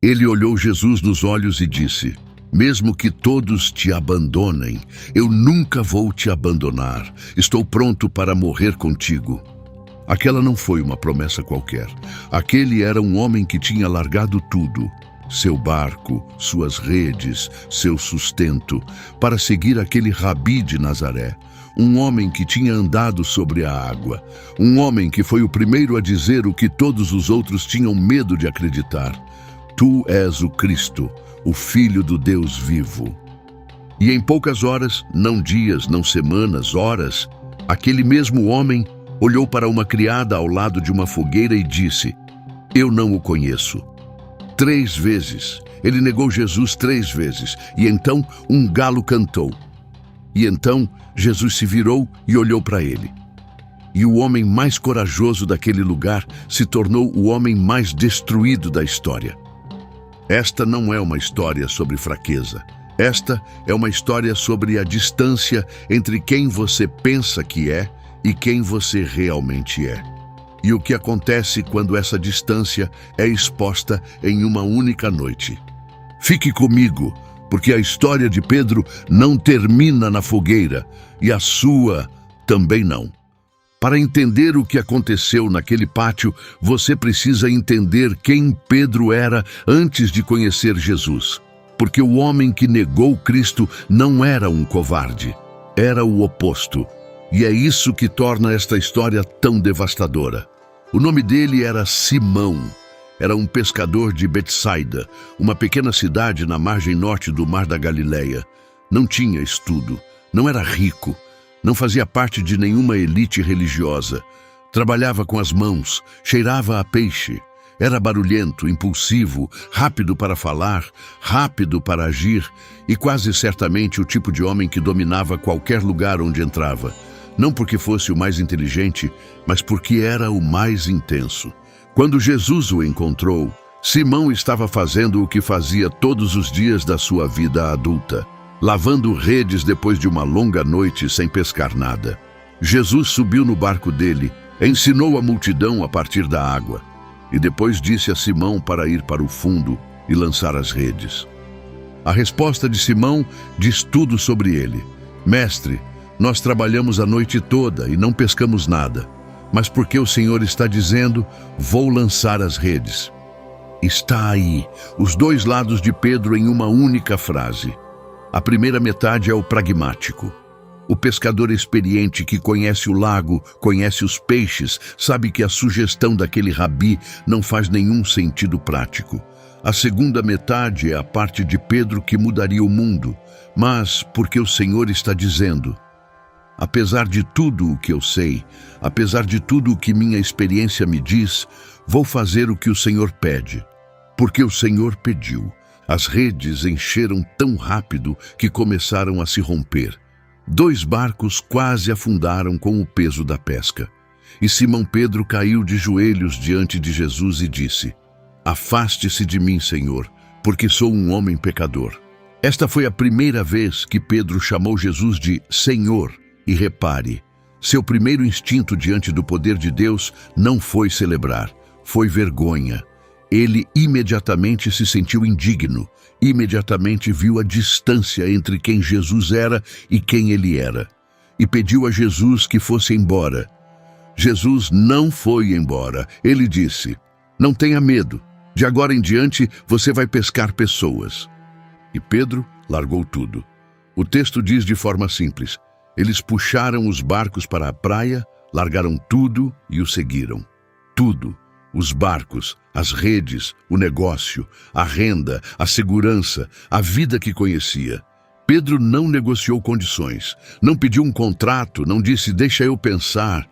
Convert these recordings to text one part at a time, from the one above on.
Ele olhou Jesus nos olhos e disse: Mesmo que todos te abandonem, eu nunca vou te abandonar. Estou pronto para morrer contigo. Aquela não foi uma promessa qualquer. Aquele era um homem que tinha largado tudo, seu barco, suas redes, seu sustento, para seguir aquele Rabi de Nazaré. Um homem que tinha andado sobre a água. Um homem que foi o primeiro a dizer o que todos os outros tinham medo de acreditar: Tu és o Cristo, o Filho do Deus vivo. E em poucas horas, não dias, não semanas, horas, aquele mesmo homem olhou para uma criada ao lado de uma fogueira e disse: Eu não o conheço. 3 vezes. Ele negou Jesus 3 vezes. E então um galo cantou. E então Jesus se virou e olhou para ele. E o homem mais corajoso daquele lugar se tornou o homem mais destruído da história. Esta não é uma história sobre fraqueza. Esta é uma história sobre a distância entre quem você pensa que é e quem você realmente é. E o que acontece quando essa distância é exposta em uma única noite. Fique comigo, porque a história de Pedro não termina na fogueira, e a sua também não. Para entender o que aconteceu naquele pátio, você precisa entender quem Pedro era antes de conhecer Jesus. Porque o homem que negou Cristo não era um covarde, era o oposto. E é isso que torna esta história tão devastadora. O nome dele era Simão. Era um pescador de Betsaida, uma pequena cidade na margem norte do Mar da Galileia. Não tinha estudo, não era rico, não fazia parte de nenhuma elite religiosa. Trabalhava com as mãos, cheirava a peixe. Era barulhento, impulsivo, rápido para falar, rápido para agir e quase certamente o tipo de homem que dominava qualquer lugar onde entrava. Não porque fosse o mais inteligente, mas porque era o mais intenso. Quando Jesus o encontrou, Simão estava fazendo o que fazia todos os dias da sua vida adulta, lavando redes depois de uma longa noite sem pescar nada. Jesus subiu no barco dele, ensinou a multidão a partir da água, e depois disse a Simão para ir para o fundo e lançar as redes. A resposta de Simão diz tudo sobre ele. Mestre, nós trabalhamos a noite toda e não pescamos nada, mas porque o Senhor está dizendo, vou lançar as redes. Está aí, os 2 lados de Pedro em uma única frase. A primeira metade é o pragmático. O pescador experiente que conhece o lago, conhece os peixes, sabe que a sugestão daquele rabi não faz nenhum sentido prático. A segunda metade é a parte de Pedro que mudaria o mundo, mas porque o Senhor está dizendo. Apesar de tudo o que eu sei, apesar de tudo o que minha experiência me diz, vou fazer o que o Senhor pede. Porque o Senhor pediu. As redes encheram tão rápido que começaram a se romper. 2 barcos quase afundaram com o peso da pesca. E Simão Pedro caiu de joelhos diante de Jesus e disse: Afaste-se de mim, Senhor, porque sou um homem pecador. Esta foi a primeira vez que Pedro chamou Jesus de Senhor. E repare, seu primeiro instinto diante do poder de Deus não foi celebrar, foi vergonha. Ele imediatamente se sentiu indigno, imediatamente viu a distância entre quem Jesus era e quem ele era, e pediu a Jesus que fosse embora. Jesus não foi embora. Ele disse: Não tenha medo, de agora em diante você vai pescar pessoas. E Pedro largou tudo. O texto diz de forma simples: eles puxaram os barcos para a praia, largaram tudo e o seguiram. Tudo. Os barcos, as redes, o negócio, a renda, a segurança, a vida que conhecia. Pedro não negociou condições, não pediu um contrato, não disse deixa eu pensar.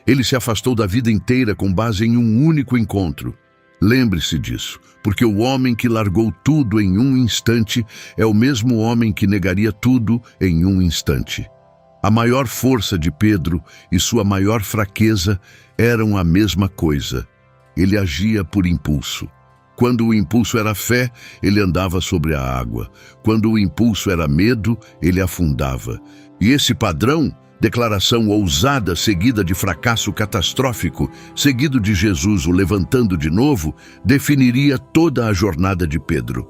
Ele se afastou da vida inteira com base em um único encontro. Lembre-se disso, porque o homem que largou tudo em um instante é o mesmo homem que negaria tudo em um instante. A maior força de Pedro e sua maior fraqueza eram a mesma coisa. Ele agia por impulso. Quando o impulso era fé, ele andava sobre a água. Quando o impulso era medo, ele afundava. E esse padrão Declaração ousada seguida de fracasso catastrófico, seguido de Jesus o levantando de novo, definiria toda a jornada de Pedro.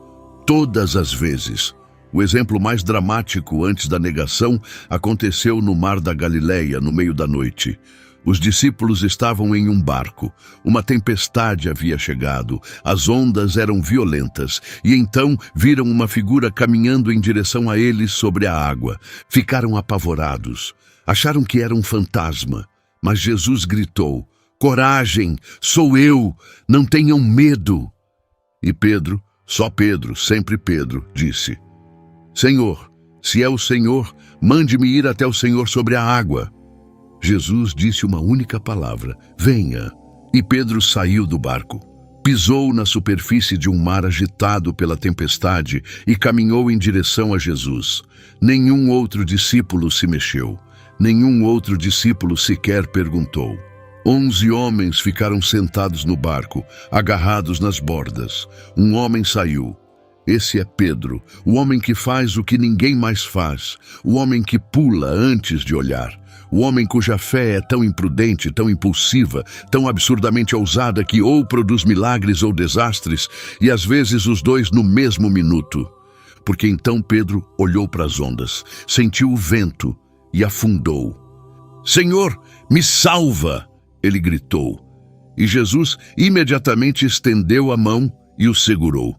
Todas as vezes. O exemplo mais dramático antes da negação aconteceu no Mar da Galileia, no meio da noite. Os discípulos estavam em um barco. Uma tempestade havia chegado, as ondas eram violentas, e então viram uma figura caminhando em direção a eles sobre a água. Ficaram apavorados. Acharam que era um fantasma, mas Jesus gritou: "Coragem, sou eu, não tenham medo." E Pedro, só Pedro, sempre Pedro, disse: "Senhor, se é o Senhor, mande-me ir até o Senhor sobre a água." Jesus disse uma única palavra: "Venha." E Pedro saiu do barco, pisou na superfície de um mar agitado pela tempestade e caminhou em direção a Jesus. Nenhum outro discípulo se mexeu. Nenhum outro discípulo sequer perguntou. 11 homens ficaram sentados no barco, agarrados nas bordas. Um homem saiu. Esse é Pedro, o homem que faz o que ninguém mais faz, o homem que pula antes de olhar, o homem cuja fé é tão imprudente, tão impulsiva, tão absurdamente ousada que ou produz milagres ou desastres, e às vezes os dois no mesmo minuto. Porque então Pedro olhou para as ondas, sentiu o vento e afundou. "Senhor, me salva!" ele gritou. E Jesus imediatamente estendeu a mão e o segurou.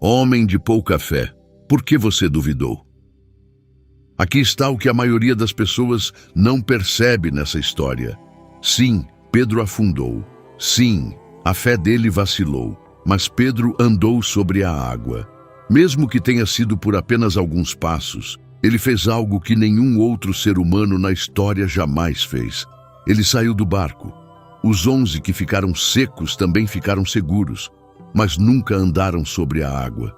"Homem de pouca fé, por que você duvidou?" Aqui está o que a maioria das pessoas não percebe nessa história. Sim, Pedro afundou. Sim, a fé dele vacilou. Mas Pedro andou sobre a água. Mesmo que tenha sido por apenas alguns passos, ele fez algo que nenhum outro ser humano na história jamais fez. Ele saiu do barco. Os 11 que ficaram secos também ficaram seguros, mas nunca andaram sobre a água.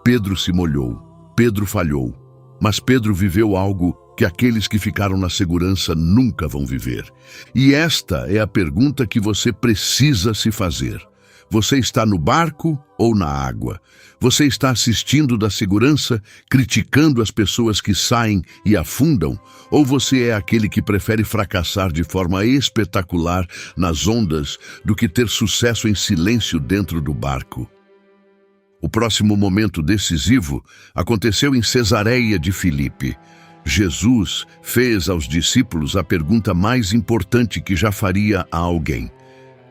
Pedro se molhou. Pedro falhou. Mas Pedro viveu algo que aqueles que ficaram na segurança nunca vão viver. E esta é a pergunta que você precisa se fazer. Você está no barco ou na água? Você está assistindo da segurança, criticando as pessoas que saem e afundam? Ou você é aquele que prefere fracassar de forma espetacular nas ondas do que ter sucesso em silêncio dentro do barco? O próximo momento decisivo aconteceu em Cesareia de Filipe. Jesus fez aos discípulos a pergunta mais importante que já faria a alguém: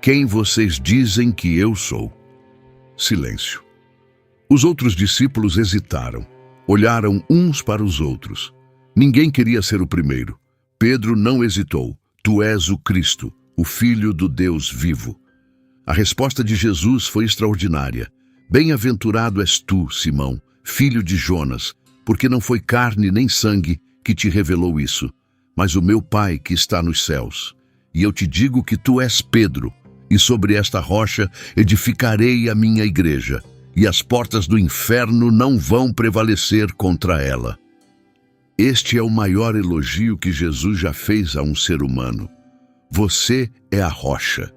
"Quem vocês dizem que eu sou?" Silêncio. Os outros discípulos hesitaram, olharam uns para os outros. Ninguém queria ser o primeiro. Pedro não hesitou. "Tu és o Cristo, o Filho do Deus vivo." A resposta de Jesus foi extraordinária. "Bem-aventurado és tu, Simão, filho de Jonas, porque não foi carne nem sangue que te revelou isso, mas o meu Pai que está nos céus. E eu te digo que tu és Pedro, e sobre esta rocha edificarei a minha igreja, e as portas do inferno não vão prevalecer contra ela." Este é o maior elogio que Jesus já fez a um ser humano. Você é a rocha.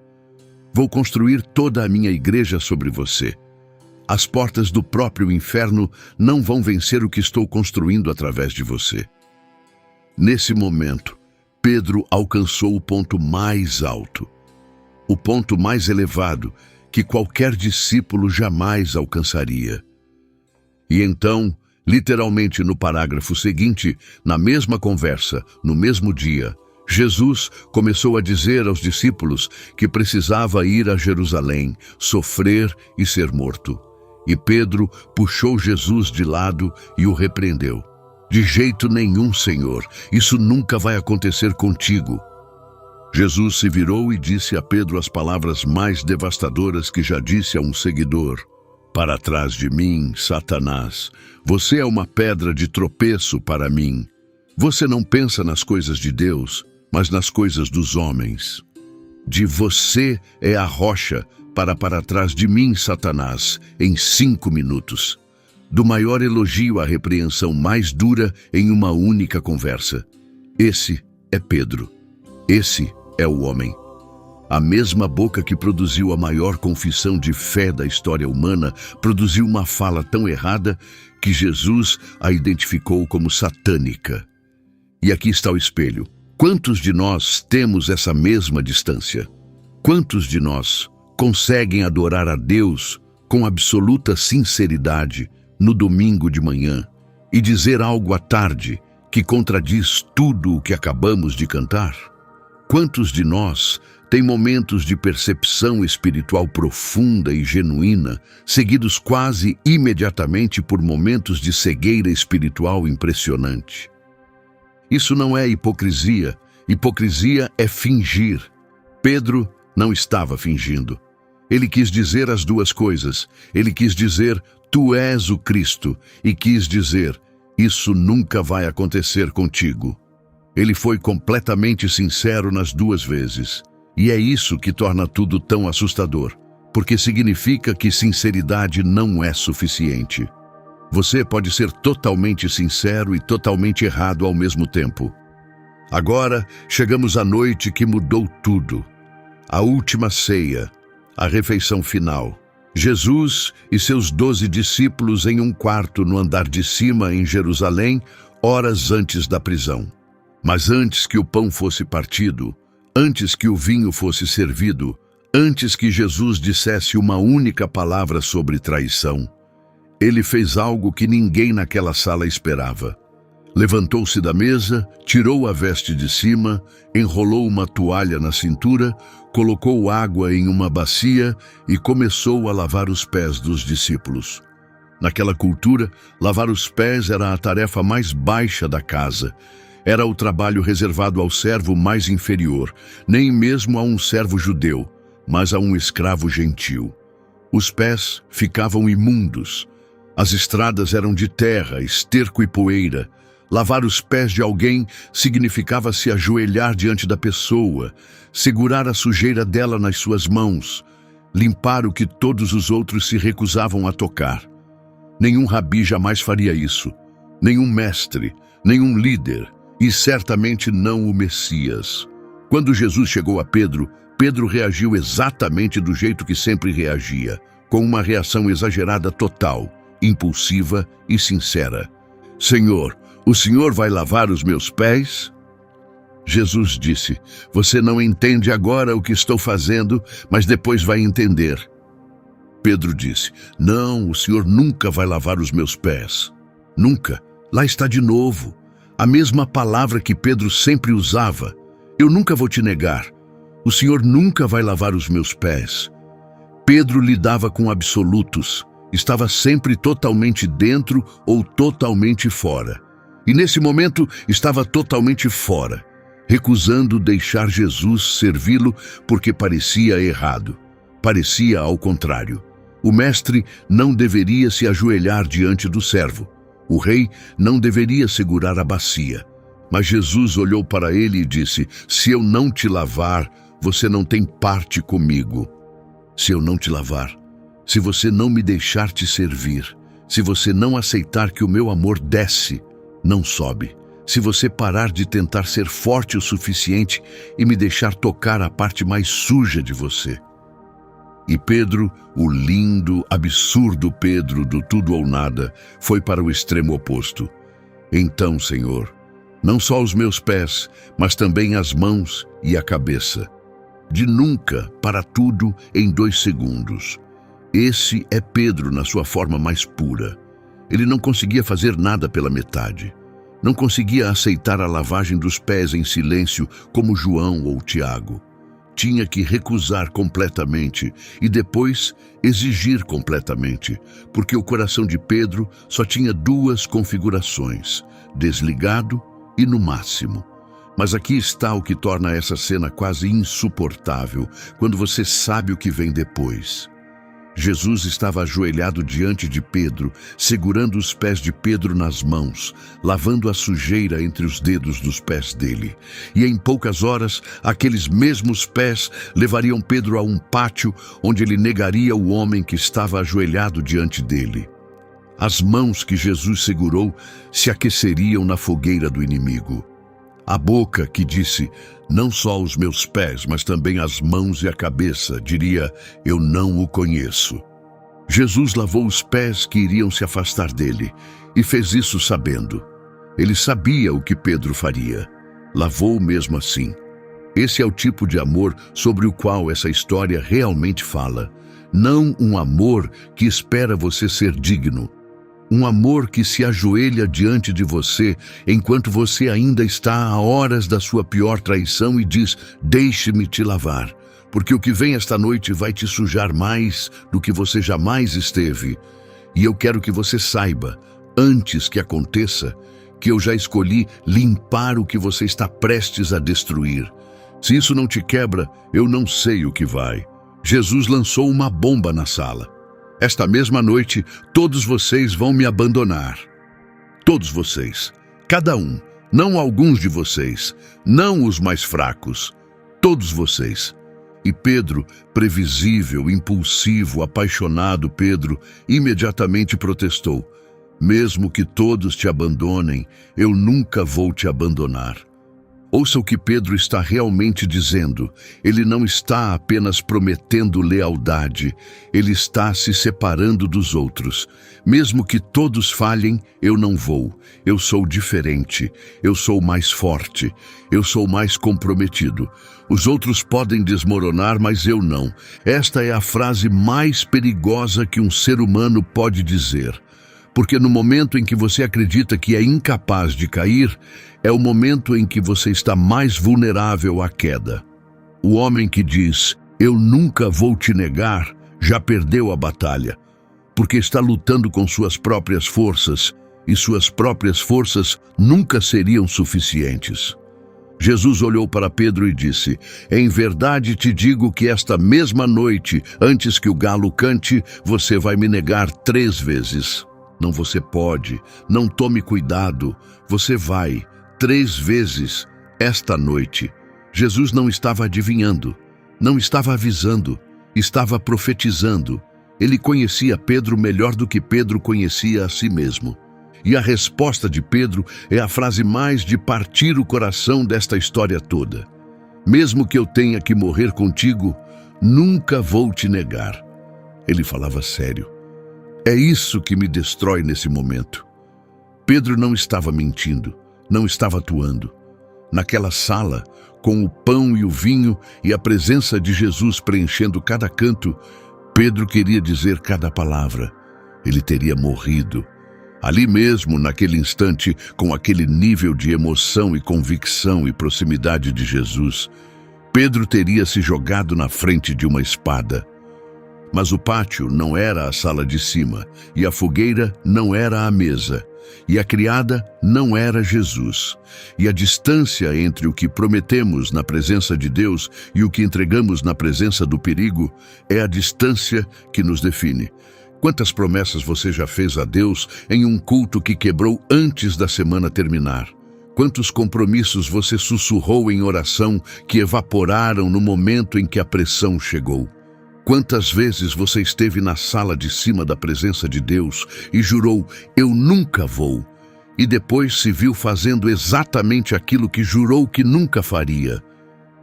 Vou construir toda a minha igreja sobre você. As portas do próprio inferno não vão vencer o que estou construindo através de você. Nesse momento, Pedro alcançou o ponto mais alto, o ponto mais elevado que qualquer discípulo jamais alcançaria. E então, literalmente no parágrafo seguinte, na mesma conversa, no mesmo dia, Jesus começou a dizer aos discípulos que precisava ir a Jerusalém, sofrer e ser morto. E Pedro puxou Jesus de lado e o repreendeu. "De jeito nenhum, Senhor, isso nunca vai acontecer contigo." Jesus se virou e disse a Pedro as palavras mais devastadoras que já disse a um seguidor: "Para trás de mim, Satanás, você é uma pedra de tropeço para mim. Você não pensa nas coisas de Deus, mas nas coisas dos homens. De você é a rocha para trás de mim, Satanás, em 5 minutos. Do maior elogio à repreensão mais dura em uma única conversa. Esse é Pedro. Esse é o homem. A mesma boca que produziu a maior confissão de fé da história humana produziu uma fala tão errada que Jesus a identificou como satânica. E aqui está o espelho. Quantos de nós temos essa mesma distância? Quantos de nós conseguem adorar a Deus com absoluta sinceridade no domingo de manhã e dizer algo à tarde que contradiz tudo o que acabamos de cantar? Quantos de nós têm momentos de percepção espiritual profunda e genuína, seguidos quase imediatamente por momentos de cegueira espiritual impressionante? Isso não é hipocrisia. Hipocrisia é fingir. Pedro não estava fingindo. Ele quis dizer as duas coisas. Ele quis dizer, tu és o Cristo, e quis dizer, isso nunca vai acontecer contigo. Ele foi completamente sincero nas duas vezes. E é isso que torna tudo tão assustador, porque significa que sinceridade não é suficiente. Você pode ser totalmente sincero e totalmente errado ao mesmo tempo. Agora chegamos à noite que mudou tudo. A última ceia, a refeição final. Jesus e seus 12 discípulos em um quarto no andar de cima em Jerusalém, horas antes da prisão. Mas antes que o pão fosse partido, antes que o vinho fosse servido, antes que Jesus dissesse uma única palavra sobre traição, ele fez algo que ninguém naquela sala esperava. Levantou-se da mesa, tirou a veste de cima, enrolou uma toalha na cintura, colocou água em uma bacia e começou a lavar os pés dos discípulos. Naquela cultura, lavar os pés era a tarefa mais baixa da casa. Era o trabalho reservado ao servo mais inferior, nem mesmo a um servo judeu, mas a um escravo gentil. Os pés ficavam imundos. As estradas eram de terra, esterco e poeira. Lavar os pés de alguém significava se ajoelhar diante da pessoa, segurar a sujeira dela nas suas mãos, limpar o que todos os outros se recusavam a tocar. Nenhum rabi jamais faria isso, nenhum mestre, nenhum líder, e certamente não o Messias. Quando Jesus chegou a Pedro, Pedro reagiu exatamente do jeito que sempre reagia, com uma reação exagerada total, impulsiva e sincera. Senhor, o Senhor vai lavar os meus pés? Jesus disse, você não entende agora o que estou fazendo, mas depois vai entender. Pedro disse, não, o Senhor nunca vai lavar os meus pés. Nunca. Lá está de novo. A mesma palavra que Pedro sempre usava. Eu nunca vou te negar. O Senhor nunca vai lavar os meus pés. Pedro lidava com absolutos. Estava sempre totalmente dentro ou totalmente fora. E nesse momento estava totalmente fora, recusando deixar Jesus servi-lo porque parecia errado. Parecia ao contrário. O mestre não deveria se ajoelhar diante do servo. O rei não deveria segurar a bacia. Mas Jesus olhou para ele e disse, se eu não te lavar, você não tem parte comigo. Se eu não te lavar, se você não me deixar te servir, se você não aceitar que o meu amor desce, não sobe, se você parar de tentar ser forte o suficiente e me deixar tocar a parte mais suja de você. E Pedro, o lindo, absurdo Pedro do tudo ou nada, foi para o extremo oposto. Então, Senhor, não só os meus pés, mas também as mãos e a cabeça. De nunca para tudo em 2 segundos. Esse é Pedro na sua forma mais pura. Ele não conseguia fazer nada pela metade. Não conseguia aceitar a lavagem dos pés em silêncio como João ou Tiago. Tinha que recusar completamente e depois exigir completamente, porque o coração de Pedro só tinha 2 configurações, desligado e no máximo. Mas aqui está o que torna essa cena quase insuportável, quando você sabe o que vem depois. Jesus estava ajoelhado diante de Pedro, segurando os pés de Pedro nas mãos, lavando a sujeira entre os dedos dos pés dele. E em poucas horas, aqueles mesmos pés levariam Pedro a um pátio onde ele negaria o homem que estava ajoelhado diante dele. As mãos que Jesus segurou se aqueceriam na fogueira do inimigo. A boca que disse, não só os meus pés, mas também as mãos e a cabeça, diria, eu não o conheço. Jesus lavou os pés que iriam se afastar dele, e fez isso sabendo. Ele sabia o que Pedro faria. Lavou mesmo assim. Esse é o tipo de amor sobre o qual essa história realmente fala. Não um amor que espera você ser digno. Um amor que se ajoelha diante de você enquanto você ainda está a horas da sua pior traição e diz: deixe-me te lavar, porque o que vem esta noite vai te sujar mais do que você jamais esteve. E eu quero que você saiba, antes que aconteça, que eu já escolhi limpar o que você está prestes a destruir. Se isso não te quebra, eu não sei o que vai. Jesus lançou uma bomba na sala. Esta mesma noite, todos vocês vão me abandonar. Todos vocês. Cada um. Não alguns de vocês. Não os mais fracos. Todos vocês. E Pedro, previsível, impulsivo, apaixonado Pedro, imediatamente protestou: mesmo que todos te abandonem, eu nunca vou te abandonar. Ouça o que Pedro está realmente dizendo. Ele não está apenas prometendo lealdade, ele está se separando dos outros. Mesmo que todos falhem, eu não vou. Eu sou diferente, eu sou mais forte, eu sou mais comprometido. Os outros podem desmoronar, mas eu não. Esta é a frase mais perigosa que um ser humano pode dizer. Porque no momento em que você acredita que é incapaz de cair, é o momento em que você está mais vulnerável à queda. O homem que diz, eu nunca vou te negar, já perdeu a batalha, porque está lutando com suas próprias forças, e suas próprias forças nunca seriam suficientes. Jesus olhou para Pedro e disse: em verdade te digo que esta mesma noite, antes que o galo cante, você vai me negar 3 vezes. Não, você pode, não tome cuidado, você vai, 3 vezes, esta noite. Jesus não estava adivinhando, não estava avisando, estava profetizando. Ele conhecia Pedro melhor do que Pedro conhecia a si mesmo. E a resposta de Pedro é a frase mais de partir o coração desta história toda. Mesmo que eu tenha que morrer contigo, nunca vou te negar. Ele falava sério. É isso que me destrói nesse momento. Pedro não estava mentindo, não estava atuando. Naquela sala, com o pão e o vinho e a presença de Jesus preenchendo cada canto, Pedro queria dizer cada palavra. Ele teria morrido. Ali mesmo, naquele instante, com aquele nível de emoção e convicção e proximidade de Jesus, Pedro teria se jogado na frente de uma espada. Mas o pátio não era a sala de cima, e a fogueira não era a mesa, e a criada não era Jesus. E a distância entre o que prometemos na presença de Deus e o que entregamos na presença do perigo é a distância que nos define. Quantas promessas você já fez a Deus em um culto que quebrou antes da semana terminar? Quantos compromissos você sussurrou em oração que evaporaram no momento em que a pressão chegou? Quantas vezes você esteve na sala de cima da presença de Deus e jurou, eu nunca vou, e depois se viu fazendo exatamente aquilo que jurou que nunca faria?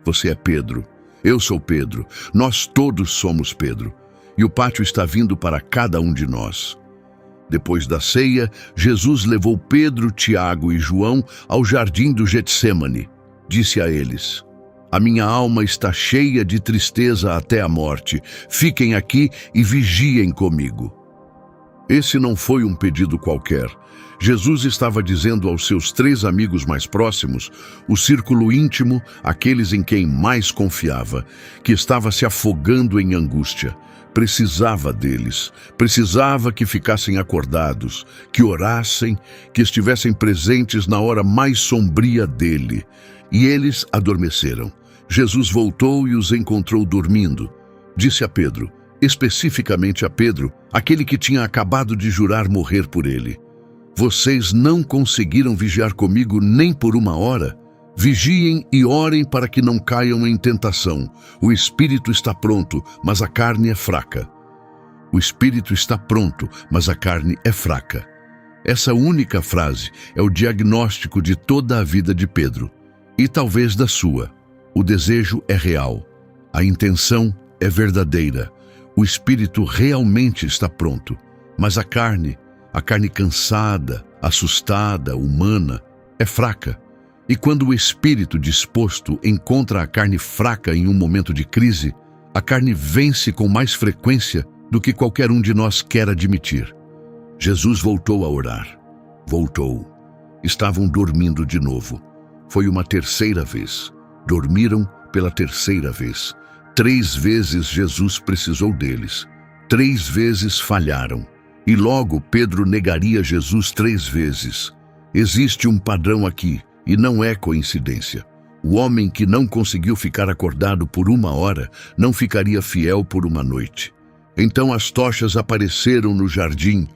Você é Pedro, eu sou Pedro, nós todos somos Pedro, e o pátio está vindo para cada um de nós. Depois da ceia, Jesus levou Pedro, Tiago e João ao jardim do Getsêmani. Disse a eles, a minha alma está cheia de tristeza até a morte. Fiquem aqui e vigiem comigo. Esse não foi um pedido qualquer. Jesus estava dizendo aos seus 3 amigos mais próximos, o círculo íntimo, aqueles em quem mais confiava, que estava se afogando em angústia. Precisava deles, precisava que ficassem acordados, que orassem, que estivessem presentes na hora mais sombria dele. E eles adormeceram. Jesus voltou e os encontrou dormindo. Disse a Pedro, especificamente a Pedro, aquele que tinha acabado de jurar morrer por ele, vocês não conseguiram vigiar comigo nem por 1 hora? Vigiem e orem para que não caiam em tentação. O espírito está pronto, mas a carne é fraca. O espírito está pronto, mas a carne é fraca. Essa única frase é o diagnóstico de toda a vida de Pedro. E talvez da sua. O desejo é real. A intenção é verdadeira. O espírito realmente está pronto. Mas a carne A carne cansada, assustada, humana, é fraca. E quando o espírito disposto encontra a carne fraca em um momento de crise, a carne vence com mais frequência do que qualquer um de nós quer admitir. Jesus voltou a orar. Voltou. Estavam dormindo de novo. Foi uma terceira vez. Dormiram pela terceira vez. 3 vezes Jesus precisou deles. 3 vezes falharam. E logo Pedro negaria Jesus 3 vezes. Existe um padrão aqui, e não é coincidência. O homem que não conseguiu ficar acordado por 1 hora não ficaria fiel por 1 noite. Então as tochas apareceram no jardim.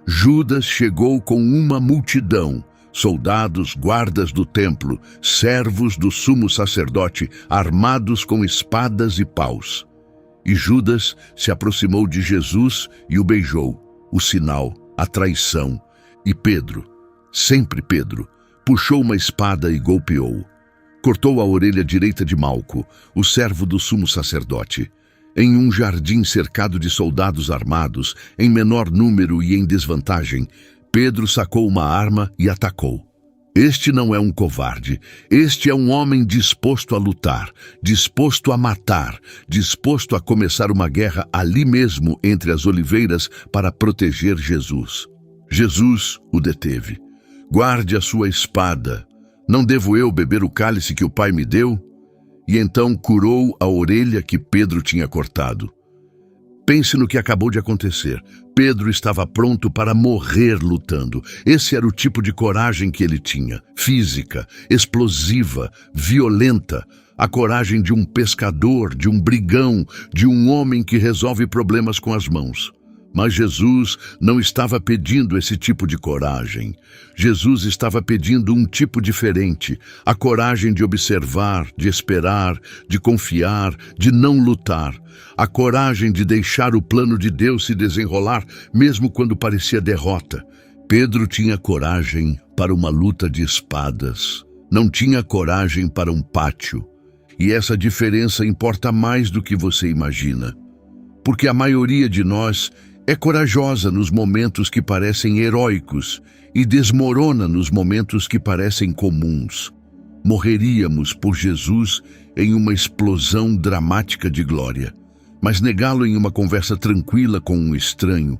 Judas chegou com uma multidão, soldados, guardas do templo, servos do sumo sacerdote, armados com espadas e paus. E Judas se aproximou de Jesus e o beijou, o sinal, a traição. E Pedro, sempre Pedro, puxou uma espada e golpeou. Cortou a orelha direita de Malco, o servo do sumo sacerdote. Em um jardim cercado de soldados armados, em menor número e em desvantagem, Pedro sacou uma arma e atacou. Este não é um covarde, este é um homem disposto a lutar, disposto a matar, disposto a começar uma guerra ali mesmo entre as oliveiras para proteger Jesus. Jesus o deteve. Guarde a sua espada. Não devo eu beber o cálice que o Pai me deu? E então curou a orelha que Pedro tinha cortado. Pense no que acabou de acontecer. Pedro estava pronto para morrer lutando. Esse era o tipo de coragem que ele tinha. Física, explosiva, violenta. A coragem de um pescador, de um brigão, de um homem que resolve problemas com as mãos. Mas Jesus não estava pedindo esse tipo de coragem. Jesus estava pedindo um tipo diferente, a coragem de observar, de esperar, de confiar, de não lutar, a coragem de deixar o plano de Deus se desenrolar, mesmo quando parecia derrota. Pedro tinha coragem para uma luta de espadas, não tinha coragem para um pátio. E essa diferença importa mais do que você imagina, porque a maioria de nós é corajosa nos momentos que parecem heróicos e desmorona nos momentos que parecem comuns. Morreríamos por Jesus em uma explosão dramática de glória, mas negá-lo em uma conversa tranquila com um estranho,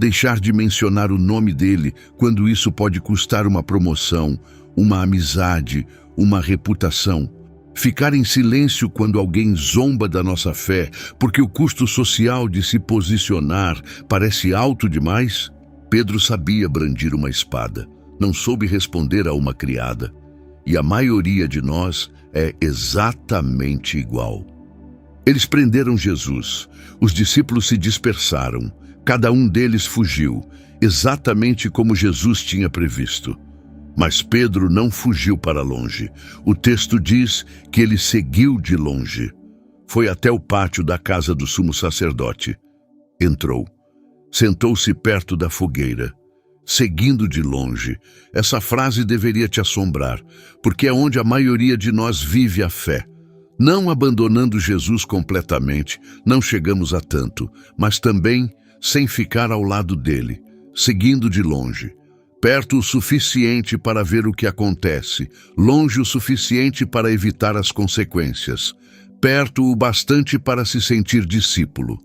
deixar de mencionar o nome dele quando isso pode custar uma promoção, uma amizade, uma reputação, ficar em silêncio quando alguém zomba da nossa fé, porque o custo social de se posicionar parece alto demais. Pedro sabia brandir uma espada, não soube responder a uma criada. E a maioria de nós é exatamente igual. Eles prenderam Jesus, os discípulos se dispersaram, cada um deles fugiu, exatamente como Jesus tinha previsto. Mas Pedro não fugiu para longe. O texto diz que ele seguiu de longe. Foi até o pátio da casa do sumo sacerdote. Entrou. Sentou-se perto da fogueira. Seguindo de longe. Essa frase deveria te assombrar, porque é onde a maioria de nós vive a fé. Não abandonando Jesus completamente, não chegamos a tanto, mas também sem ficar ao lado dele, seguindo de longe. Perto o suficiente para ver o que acontece, longe o suficiente para evitar as consequências, perto o bastante para se sentir discípulo,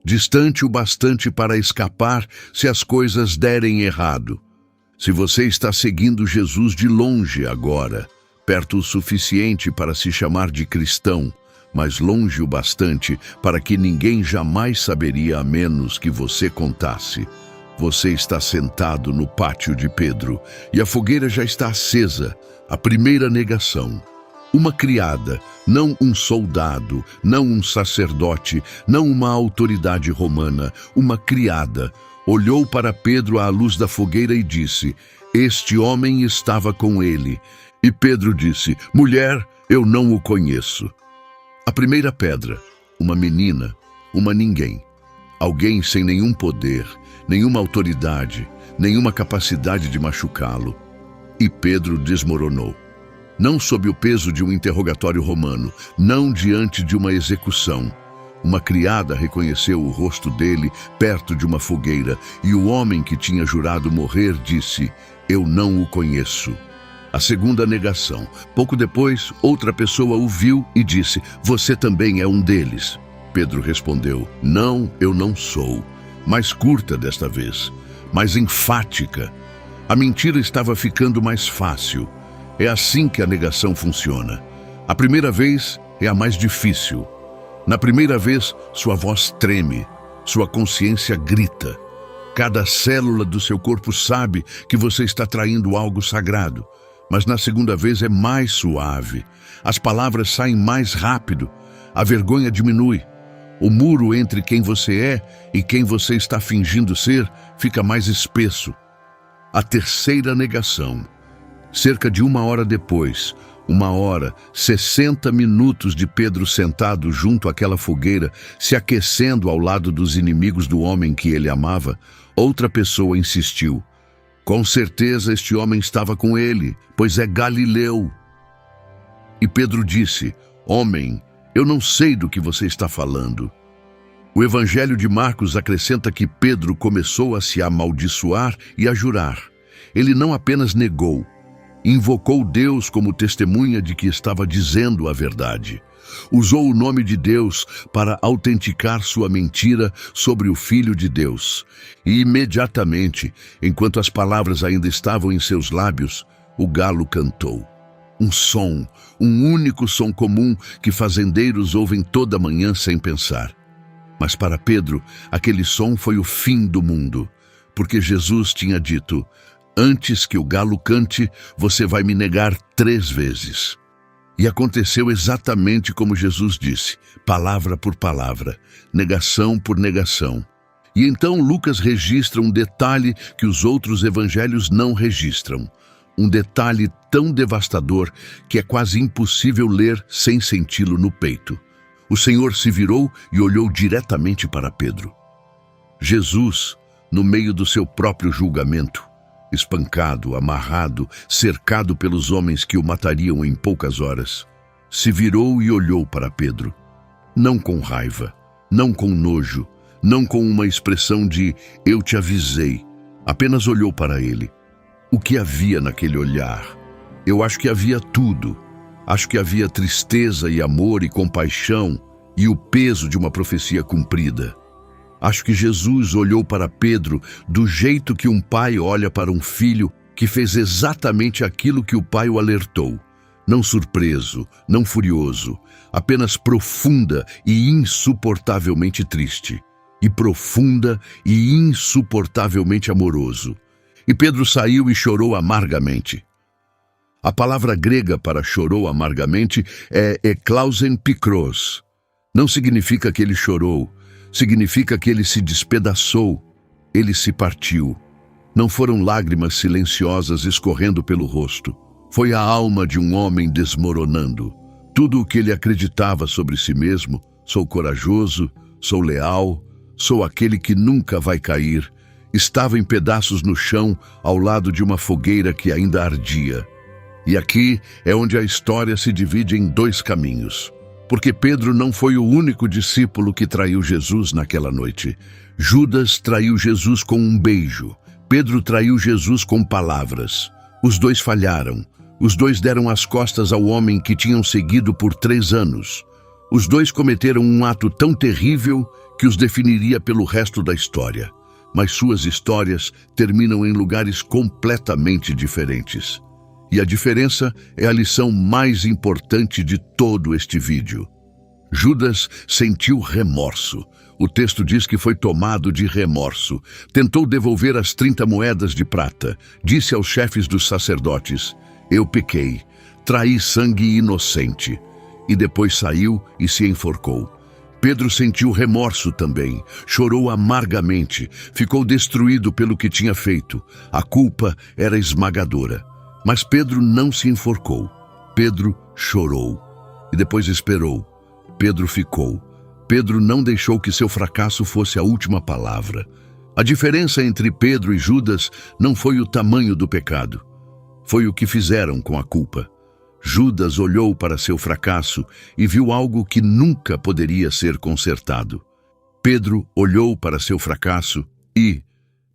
distante o bastante para escapar se as coisas derem errado. Se você está seguindo Jesus de longe agora, perto o suficiente para se chamar de cristão, mas longe o bastante para que ninguém jamais saberia a menos que você contasse. Você está sentado no pátio de Pedro e a fogueira já está acesa, a primeira negação. Uma criada, não um soldado, não um sacerdote, não uma autoridade romana, uma criada, olhou para Pedro à luz da fogueira e disse: "Este homem estava com ele." E Pedro disse: "Mulher, eu não o conheço." A primeira pedra, uma menina, uma ninguém, alguém sem nenhum poder, nenhuma autoridade, nenhuma capacidade de machucá-lo. E Pedro desmoronou. Não sob o peso de um interrogatório romano, não diante de uma execução. Uma criada reconheceu o rosto dele perto de uma fogueira, e o homem que tinha jurado morrer disse: "Eu não o conheço." A segunda negação. Pouco depois, outra pessoa o viu e disse: "Você também é um deles." Pedro respondeu: "Não, eu não sou." Mais curta desta vez, mais enfática. A mentira estava ficando mais fácil. É assim que a negação funciona. A primeira vez é a mais difícil. Na primeira vez, sua voz treme, sua consciência grita. Cada célula do seu corpo sabe que você está traindo algo sagrado. Mas na segunda vez é mais suave. As palavras saem mais rápido. A vergonha diminui. O muro entre quem você é e quem você está fingindo ser fica mais espesso. A terceira negação. Cerca de 1 hora depois, 60 minutos de Pedro sentado junto àquela fogueira, se aquecendo ao lado dos inimigos do homem que ele amava, outra pessoa insistiu: "Com certeza este homem estava com ele, pois é Galileu." E Pedro disse: "Homem, eu não sei do que você está falando." O Evangelho de Marcos acrescenta que Pedro começou a se amaldiçoar e a jurar. Ele não apenas negou, invocou Deus como testemunha de que estava dizendo a verdade. Usou o nome de Deus para autenticar sua mentira sobre o Filho de Deus. E imediatamente, enquanto as palavras ainda estavam em seus lábios, o galo cantou. Um único som comum que fazendeiros ouvem toda manhã sem pensar. Mas para Pedro, aquele som foi o fim do mundo, porque Jesus tinha dito: "Antes que o galo cante, você vai me negar 3 vezes." E aconteceu exatamente como Jesus disse, palavra por palavra, negação por negação. E então Lucas registra um detalhe que os outros evangelhos não registram. Um detalhe tão devastador que é quase impossível ler sem senti-lo no peito. O Senhor se virou e olhou diretamente para Pedro. Jesus, no meio do seu próprio julgamento, espancado, amarrado, cercado pelos homens que o matariam em poucas horas, se virou e olhou para Pedro. Não com raiva, não com nojo, não com uma expressão de "eu te avisei", apenas olhou para ele. O que havia naquele olhar? Eu acho que havia tudo. Acho que havia tristeza e amor e compaixão e o peso de uma profecia cumprida. Acho que Jesus olhou para Pedro do jeito que um pai olha para um filho que fez exatamente aquilo que o pai o alertou. Não surpreso, não furioso, apenas profunda e insuportavelmente triste. E profunda e insuportavelmente amoroso. E Pedro saiu e chorou amargamente. A palavra grega para chorou amargamente é eklausen pikros. Não significa que ele chorou, significa que ele se despedaçou, ele se partiu. Não foram lágrimas silenciosas escorrendo pelo rosto. Foi a alma de um homem desmoronando. Tudo o que ele acreditava sobre si mesmo: sou corajoso, sou leal, sou aquele que nunca vai cair, estava em pedaços no chão ao lado de uma fogueira que ainda ardia. E aqui é onde a história se divide em 2 caminhos. Porque Pedro não foi o único discípulo que traiu Jesus naquela noite. Judas traiu Jesus com um beijo. Pedro traiu Jesus com palavras. Os 2 falharam. Os 2 deram as costas ao homem que tinham seguido por 3 anos. Os 2 cometeram um ato tão terrível que os definiria pelo resto da história. Mas suas histórias terminam em lugares completamente diferentes. E a diferença é a lição mais importante de todo este vídeo. Judas sentiu remorso. O texto diz que foi tomado de remorso. Tentou devolver as 30 moedas de prata. Disse aos chefes dos sacerdotes: "Eu pequei, traí sangue inocente." E depois saiu e se enforcou. Pedro sentiu remorso também, chorou amargamente, ficou destruído pelo que tinha feito. A culpa era esmagadora. Mas Pedro não se enforcou. Pedro chorou. E depois esperou. Pedro ficou. Pedro não deixou que seu fracasso fosse a última palavra. A diferença entre Pedro e Judas não foi o tamanho do pecado. Foi o que fizeram com a culpa. Judas olhou para seu fracasso e viu algo que nunca poderia ser consertado. Pedro olhou para seu fracasso e,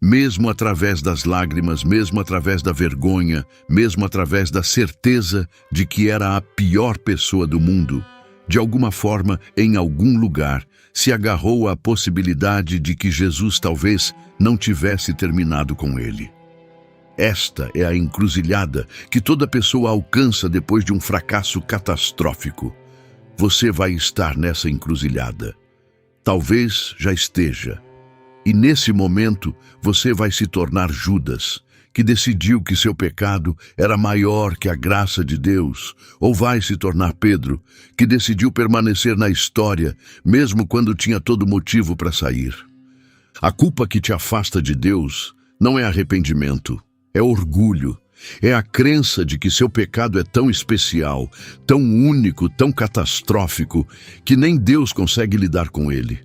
mesmo através das lágrimas, mesmo através da vergonha, mesmo através da certeza de que era a pior pessoa do mundo, de alguma forma, em algum lugar, se agarrou à possibilidade de que Jesus talvez não tivesse terminado com ele. Esta é a encruzilhada que toda pessoa alcança depois de um fracasso catastrófico. Você vai estar nessa encruzilhada. Talvez já esteja. E nesse momento, você vai se tornar Judas, que decidiu que seu pecado era maior que a graça de Deus, ou vai se tornar Pedro, que decidiu permanecer na história, mesmo quando tinha todo motivo para sair. A culpa que te afasta de Deus não é arrependimento, é orgulho. É a crença de que seu pecado é tão especial, tão único, tão catastrófico, que nem Deus consegue lidar com ele.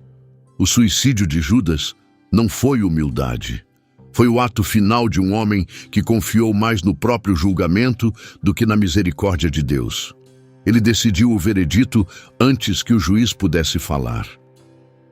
O suicídio de Judas não foi humildade. Foi o ato final de um homem que confiou mais no próprio julgamento do que na misericórdia de Deus. Ele decidiu o veredito antes que o juiz pudesse falar.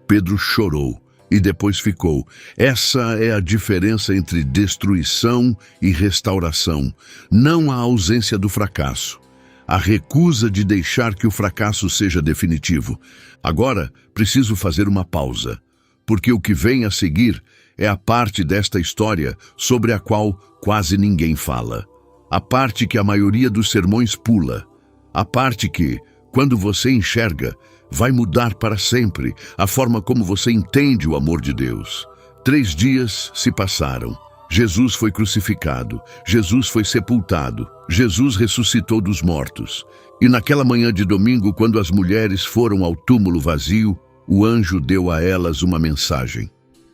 Pedro chorou e depois ficou. Essa é a diferença entre destruição e restauração, não a ausência do fracasso. A recusa de deixar que o fracasso seja definitivo. Agora, preciso fazer uma pausa, porque o que vem a seguir é a parte desta história sobre a qual quase ninguém fala. A parte que a maioria dos sermões pula. A parte que, quando você enxerga, vai mudar para sempre a forma como você entende o amor de Deus. 3 dias se passaram. Jesus foi crucificado. Jesus foi sepultado. Jesus ressuscitou dos mortos. E naquela manhã de domingo, quando as mulheres foram ao túmulo vazio, o anjo deu a elas uma mensagem.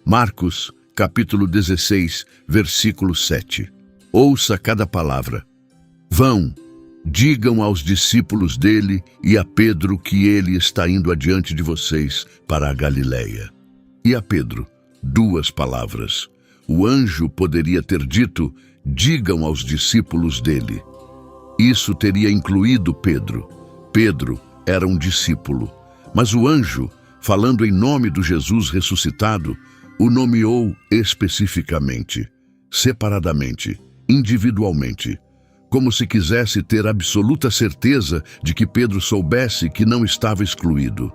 Marcos, capítulo 16, versículo 7. Ouça cada palavra. Vão, digam aos discípulos dele e a Pedro que ele está indo adiante de vocês para a Galileia. E a Pedro, 2 palavras. O anjo poderia ter dito, digam aos discípulos dele. Isso teria incluído Pedro. Pedro era um discípulo. Mas o anjo, falando em nome do Jesus ressuscitado, o nomeou especificamente, separadamente, individualmente, como se quisesse ter absoluta certeza de que Pedro soubesse que não estava excluído.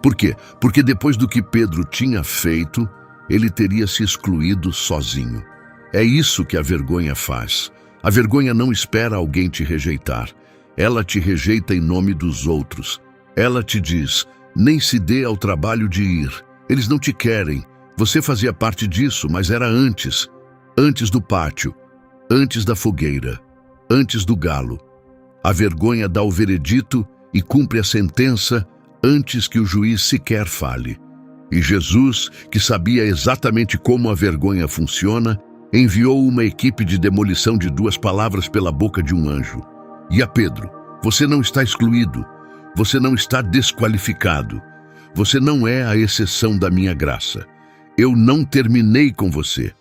Por quê? Porque depois do que Pedro tinha feito, ele teria se excluído sozinho. É isso que a vergonha faz. A vergonha não espera alguém te rejeitar. Ela te rejeita em nome dos outros. Ela te diz, nem se dê ao trabalho de ir. Eles não te querem. Você fazia parte disso, mas era antes. Antes do pátio. Antes da fogueira. Antes do galo. A vergonha dá o veredito e cumpre a sentença antes que o juiz sequer fale. E Jesus, que sabia exatamente como a vergonha funciona, enviou uma equipe de demolição de 2 palavras pela boca de um anjo. E a Pedro, você não está excluído, você não está desqualificado, você não é a exceção da minha graça. Eu não terminei com você.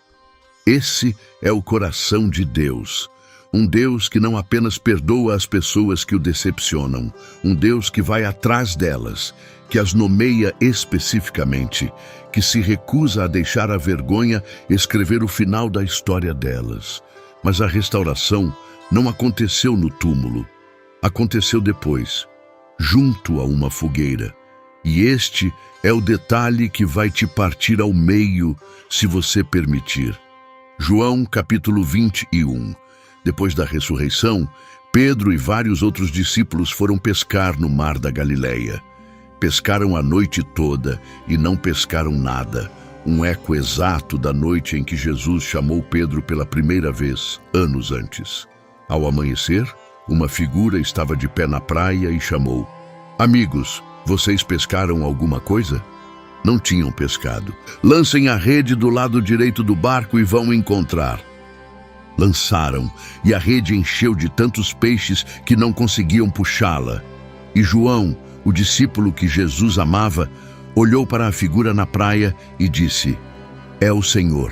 Esse é o coração de Deus. Um Deus que não apenas perdoa as pessoas que o decepcionam, um Deus que vai atrás delas, que as nomeia especificamente, que se recusa a deixar a vergonha escrever o final da história delas. Mas a restauração não aconteceu no túmulo, aconteceu depois, junto a uma fogueira. E este é o detalhe que vai te partir ao meio, se você permitir. João capítulo 21. Depois da ressurreição, Pedro e vários outros discípulos foram pescar no mar da Galileia. Pescaram a noite toda e não pescaram nada, um eco exato da noite em que Jesus chamou Pedro pela primeira vez, anos antes. Ao amanhecer, uma figura estava de pé na praia e chamou: Amigos, vocês pescaram alguma coisa? Não tinham pescado. Lancem a rede do lado direito do barco e vão encontrar. Lançaram, e a rede encheu de tantos peixes que não conseguiam puxá-la. E João, o discípulo que Jesus amava, olhou para a figura na praia e disse: É o Senhor.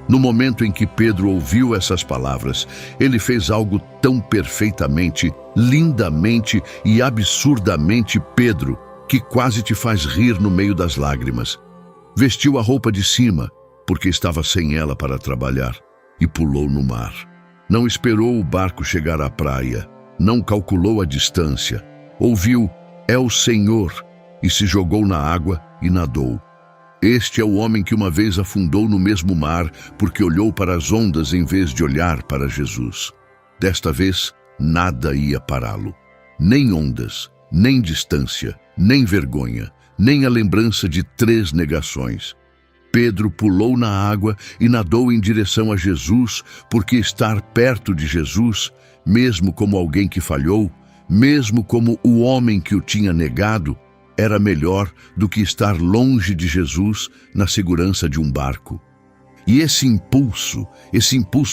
No momento em que Pedro ouviu essas palavras, ele fez algo tão perfeitamente, lindamente e absurdamente Pedro, que quase te faz rir no meio das lágrimas. Vestiu a roupa de cima, porque estava sem ela para trabalhar, e pulou no mar. Não esperou o barco chegar à praia, não calculou a distância. Ouviu, é o Senhor, e se jogou na água e nadou. Este é o homem que uma vez afundou no mesmo mar, porque olhou para as ondas em vez de olhar para Jesus. Desta vez, nada ia pará-lo. Nem ondas, nem distância, nem vergonha, nem a lembrança de 3 negações. Pedro pulou na água e nadou em direção a Jesus, porque estar perto de Jesus, mesmo como alguém que falhou, mesmo como o homem que o tinha negado, era melhor do que estar longe de Jesus na segurança de um barco. E esse impulso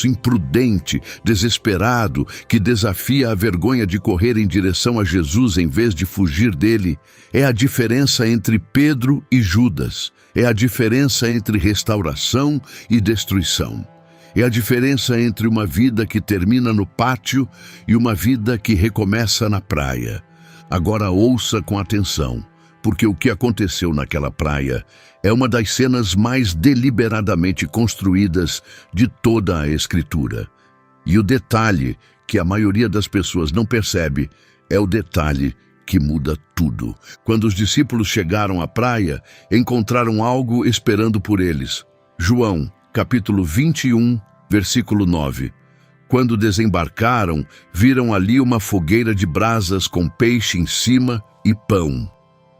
imprudente, desesperado, que desafia a vergonha de correr em direção a Jesus em vez de fugir dele, é a diferença entre Pedro e Judas. É a diferença entre restauração e destruição. É a diferença entre uma vida que termina no pátio e uma vida que recomeça na praia. Agora ouça com atenção, porque o que aconteceu naquela praia é uma das cenas mais deliberadamente construídas de toda a Escritura. E o detalhe que a maioria das pessoas não percebe é o detalhe que muda tudo. Quando os discípulos chegaram à praia, encontraram algo esperando por eles. João, capítulo 21, versículo 9. Quando desembarcaram, viram ali uma fogueira de brasas com peixe em cima e pão.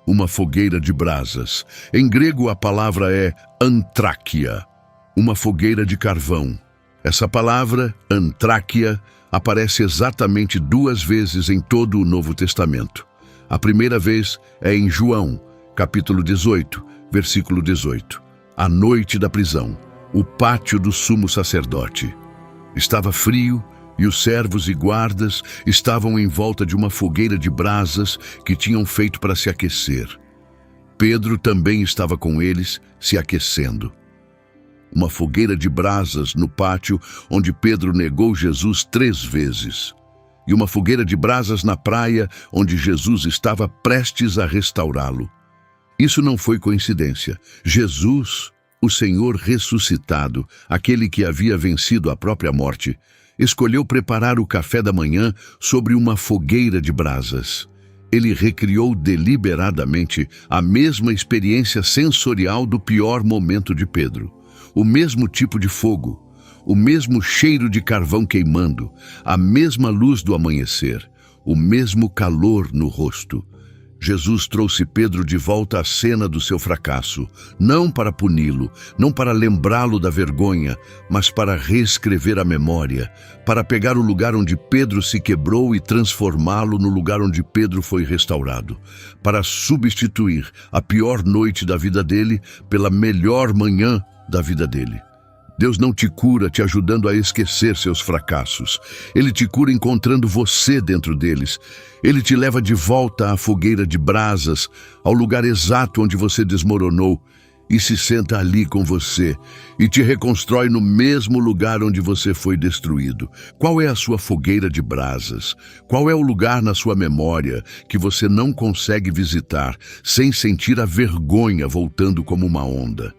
Uma fogueira de brasas. Em grego a palavra é antráquia, uma fogueira de carvão. Essa palavra, antráquia, aparece exatamente 2 vezes em todo o Novo Testamento. A primeira vez é em João, capítulo 18, versículo 18. A noite da prisão, o pátio do sumo sacerdote. Estava frio e os servos e guardas estavam em volta de uma fogueira de brasas que tinham feito para se aquecer. Pedro também estava com eles, se aquecendo. Uma fogueira de brasas no pátio onde Pedro negou Jesus 3 vezes. E uma fogueira de brasas na praia onde Jesus estava prestes a restaurá-lo. Isso não foi coincidência. Jesus, o Senhor ressuscitado, aquele que havia vencido a própria morte, escolheu preparar o café da manhã sobre uma fogueira de brasas. Ele recriou deliberadamente a mesma experiência sensorial do pior momento de Pedro. O mesmo tipo de fogo, o mesmo cheiro de carvão queimando, a mesma luz do amanhecer, o mesmo calor no rosto. Jesus trouxe Pedro de volta à cena do seu fracasso, não para puni-lo, não para lembrá-lo da vergonha, mas para reescrever a memória, para pegar o lugar onde Pedro se quebrou e transformá-lo no lugar onde Pedro foi restaurado, para substituir a pior noite da vida dele pela melhor manhã da vida dele. Deus não te cura te ajudando a esquecer seus fracassos. Ele te cura encontrando você dentro deles. Ele te leva de volta à fogueira de brasas, ao lugar exato onde você desmoronou, e se senta ali com você, e te reconstrói no mesmo lugar onde você foi destruído. Qual é a sua fogueira de brasas? Qual é o lugar na sua memória que você não consegue visitar sem sentir a vergonha voltando como uma onda?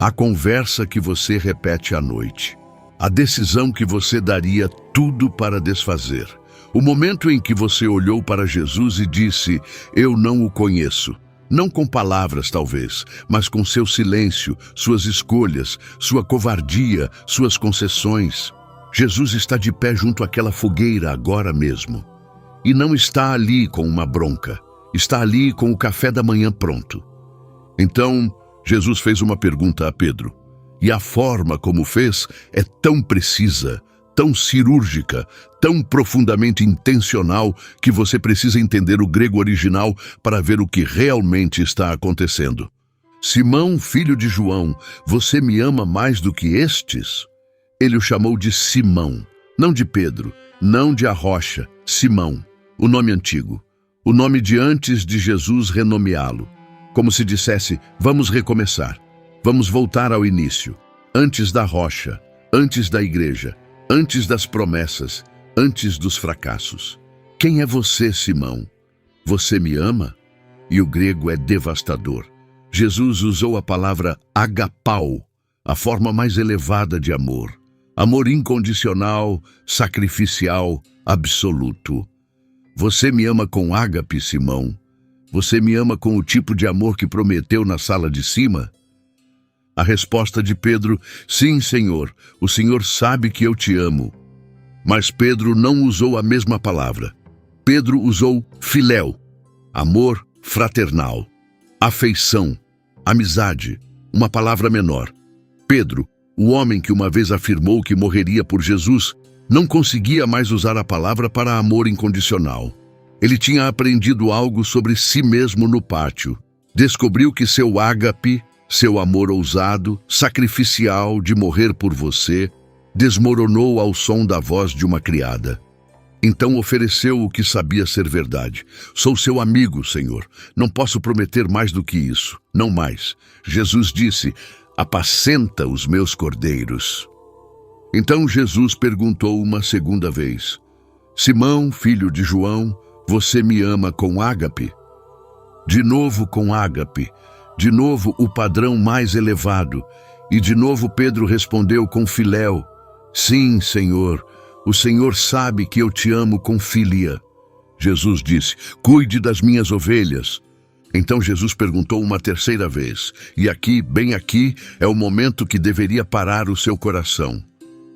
A conversa que você repete à noite. A decisão que você daria tudo para desfazer. O momento em que você olhou para Jesus e disse, eu não o conheço. Não com palavras, talvez, mas com seu silêncio, suas escolhas, sua covardia, suas concessões. Jesus está de pé junto àquela fogueira agora mesmo. E não está ali com uma bronca. Está ali com o café da manhã pronto. Então, Jesus fez uma pergunta a Pedro, e a forma como fez é tão precisa, tão cirúrgica, tão profundamente intencional que você precisa entender o grego original para ver o que realmente está acontecendo. Simão, filho de João, você me ama mais do que estes? Ele o chamou de Simão, não de Pedro, não de a rocha, Simão, o nome antigo, o nome de antes de Jesus renomeá-lo. Como se dissesse, vamos recomeçar, vamos voltar ao início. antes da rocha, antes da igreja, antes das promessas, antes dos fracassos. Quem é você, Simão? Você me ama? E o grego é devastador. Jesus usou a palavra agapau, a forma mais elevada de amor. Amor incondicional, sacrificial, absoluto. Você me ama com ágape, Simão? Você me ama com o tipo de amor que prometeu na sala de cima? A resposta de Pedro: sim, Senhor, o Senhor sabe que eu te amo. Mas Pedro não usou a mesma palavra. Pedro usou filéu, amor fraternal, afeição, amizade, uma palavra menor. Pedro, o homem que uma vez afirmou que morreria por Jesus, não conseguia mais usar a palavra para amor incondicional. Ele tinha aprendido algo sobre si mesmo no pátio. Descobriu que seu ágape, seu amor ousado, sacrificial de morrer por você, desmoronou ao som da voz de uma criada. Então ofereceu o que sabia ser verdade. Sou seu amigo, Senhor. Não posso prometer mais do que isso. Não mais. Jesus disse: apacenta os meus cordeiros. Então Jesus perguntou uma segunda vez: Simão, filho de João, você me ama com ágape? De novo com ágape, de novo o padrão mais elevado, e de novo Pedro respondeu com filéu: sim, Senhor, o Senhor sabe que eu te amo com filia. Jesus disse: cuide das minhas ovelhas. Então Jesus perguntou uma terceira vez, e aqui, bem aqui, é o momento que deveria parar o seu coração.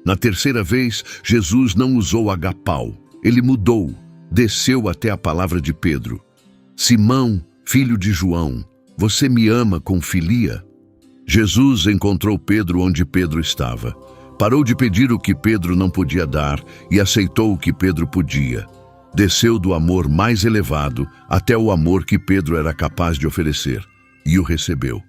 Na terceira vez, Jesus não usou agapau, ele mudou. Desceu até a palavra de Pedro: Simão, filho de João, você me ama com filia? Jesus encontrou Pedro onde Pedro estava. Parou de pedir o que Pedro não podia dar e aceitou o que Pedro podia. Desceu do amor mais elevado até o amor que Pedro era capaz de oferecer, e o recebeu.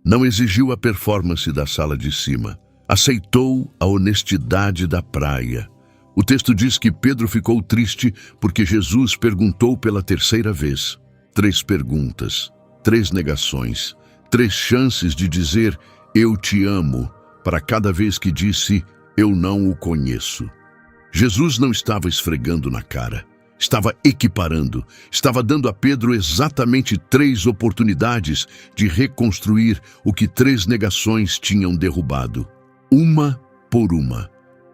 Não exigiu a performance da sala de cima. Aceitou a honestidade da praia. O texto diz que Pedro ficou triste porque Jesus perguntou pela terceira vez. 3 perguntas, 3 negações, 3 chances de dizer eu te amo, para cada vez que disse eu não o conheço. Jesus não estava esfregando na cara, estava equiparando, estava dando a Pedro exatamente 3 oportunidades de reconstruir o que 3 negações tinham derrubado. Uma por uma,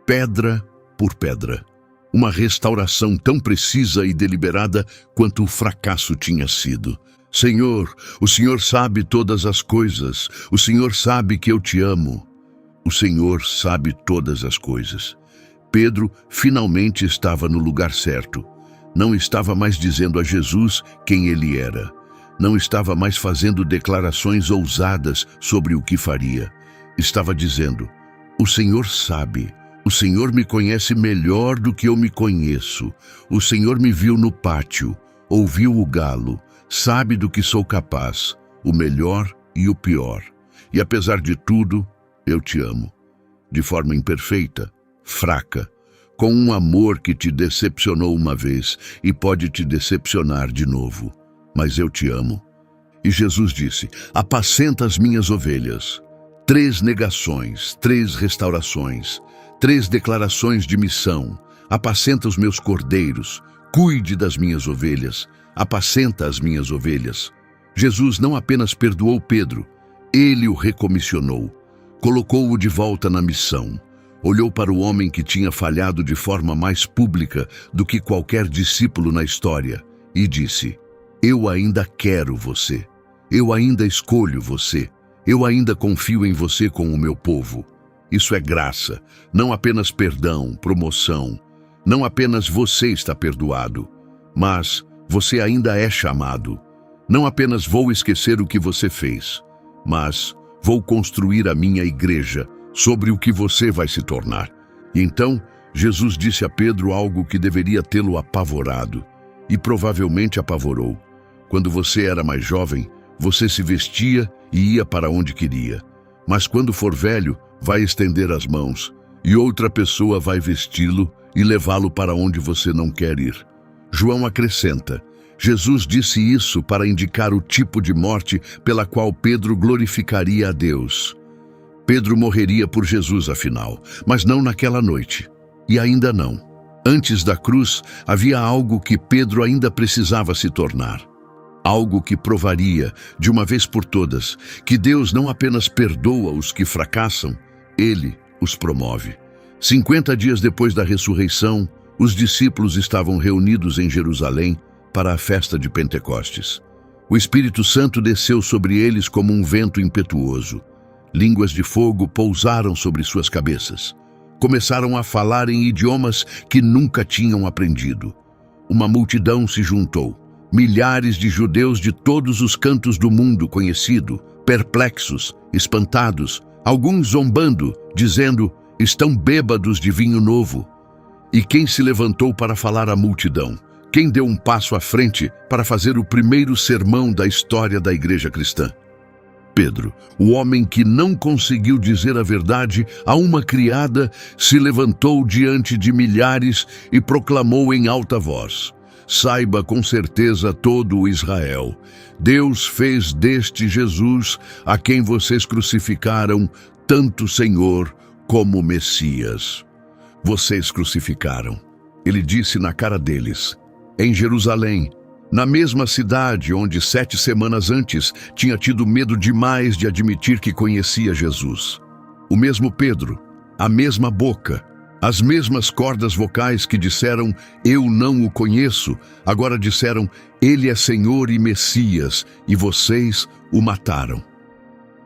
pedra por pedra. Uma restauração tão precisa e deliberada quanto o fracasso tinha sido. Senhor, o Senhor sabe todas as coisas. O Senhor sabe que eu te amo. O Senhor sabe todas as coisas. Pedro finalmente estava no lugar certo. Não estava mais dizendo a Jesus quem ele era. Não estava mais fazendo declarações ousadas sobre o que faria. Estava dizendo: o Senhor sabe. O Senhor me conhece melhor do que eu me conheço. O Senhor me viu no pátio, ouviu o galo, sabe do que sou capaz, o melhor e o pior. E apesar de tudo, eu te amo. De forma imperfeita, fraca, com um amor que te decepcionou uma vez e pode te decepcionar de novo. Mas eu te amo. E Jesus disse: apacenta as minhas ovelhas. 3 negações, 3 restaurações, 3 declarações de missão. Apacenta os meus cordeiros, cuide das minhas ovelhas, apacenta as minhas ovelhas. Jesus não apenas perdoou Pedro, ele o recomissionou, colocou-o de volta na missão. Olhou para o homem que tinha falhado de forma mais pública do que qualquer discípulo na história e disse: eu ainda quero você, eu ainda escolho você, eu ainda confio em você com o meu povo. Isso é graça, não apenas perdão, promoção. Não apenas você está perdoado, mas você ainda é chamado. Não apenas vou esquecer o que você fez, mas vou construir a minha igreja sobre o que você vai se tornar. E então, Jesus disse a Pedro algo que deveria tê-lo apavorado, e provavelmente apavorou. Quando você era mais jovem, você se vestia e ia para onde queria. Mas quando for velho, vai estender as mãos, e outra pessoa vai vesti-lo e levá-lo para onde você não quer ir. João acrescenta: Jesus disse isso para indicar o tipo de morte pela qual Pedro glorificaria a Deus. Pedro morreria por Jesus, afinal, mas não naquela noite. E ainda não. Antes da cruz, havia algo que Pedro ainda precisava se tornar. Algo que provaria, de uma vez por todas, que Deus não apenas perdoa os que fracassam, Ele os promove. 50 dias depois da ressurreição, os discípulos estavam reunidos em Jerusalém para a festa de Pentecostes. O Espírito Santo desceu sobre eles como um vento impetuoso. Línguas de fogo pousaram sobre suas cabeças. Começaram a falar em idiomas que nunca tinham aprendido. Uma multidão se juntou. Milhares de judeus de todos os cantos do mundo conhecido, perplexos, espantados, alguns zombando, dizendo: estão bêbados de vinho novo. E quem se levantou para falar à multidão? Quem deu um passo à frente para fazer o primeiro sermão da história da igreja cristã? Pedro, o homem que não conseguiu dizer a verdade a uma criada, se levantou diante de milhares e proclamou em alta voz: saiba com certeza todo o Israel, Deus fez deste Jesus, a quem vocês crucificaram, tanto Senhor como Messias. Vocês crucificaram. Ele disse na cara deles, em Jerusalém, na mesma cidade onde 7 semanas antes tinha tido medo demais de admitir que conhecia Jesus. O mesmo Pedro, a mesma boca, as mesmas cordas vocais que disseram eu não o conheço, agora disseram ele é Senhor e Messias, e vocês o mataram.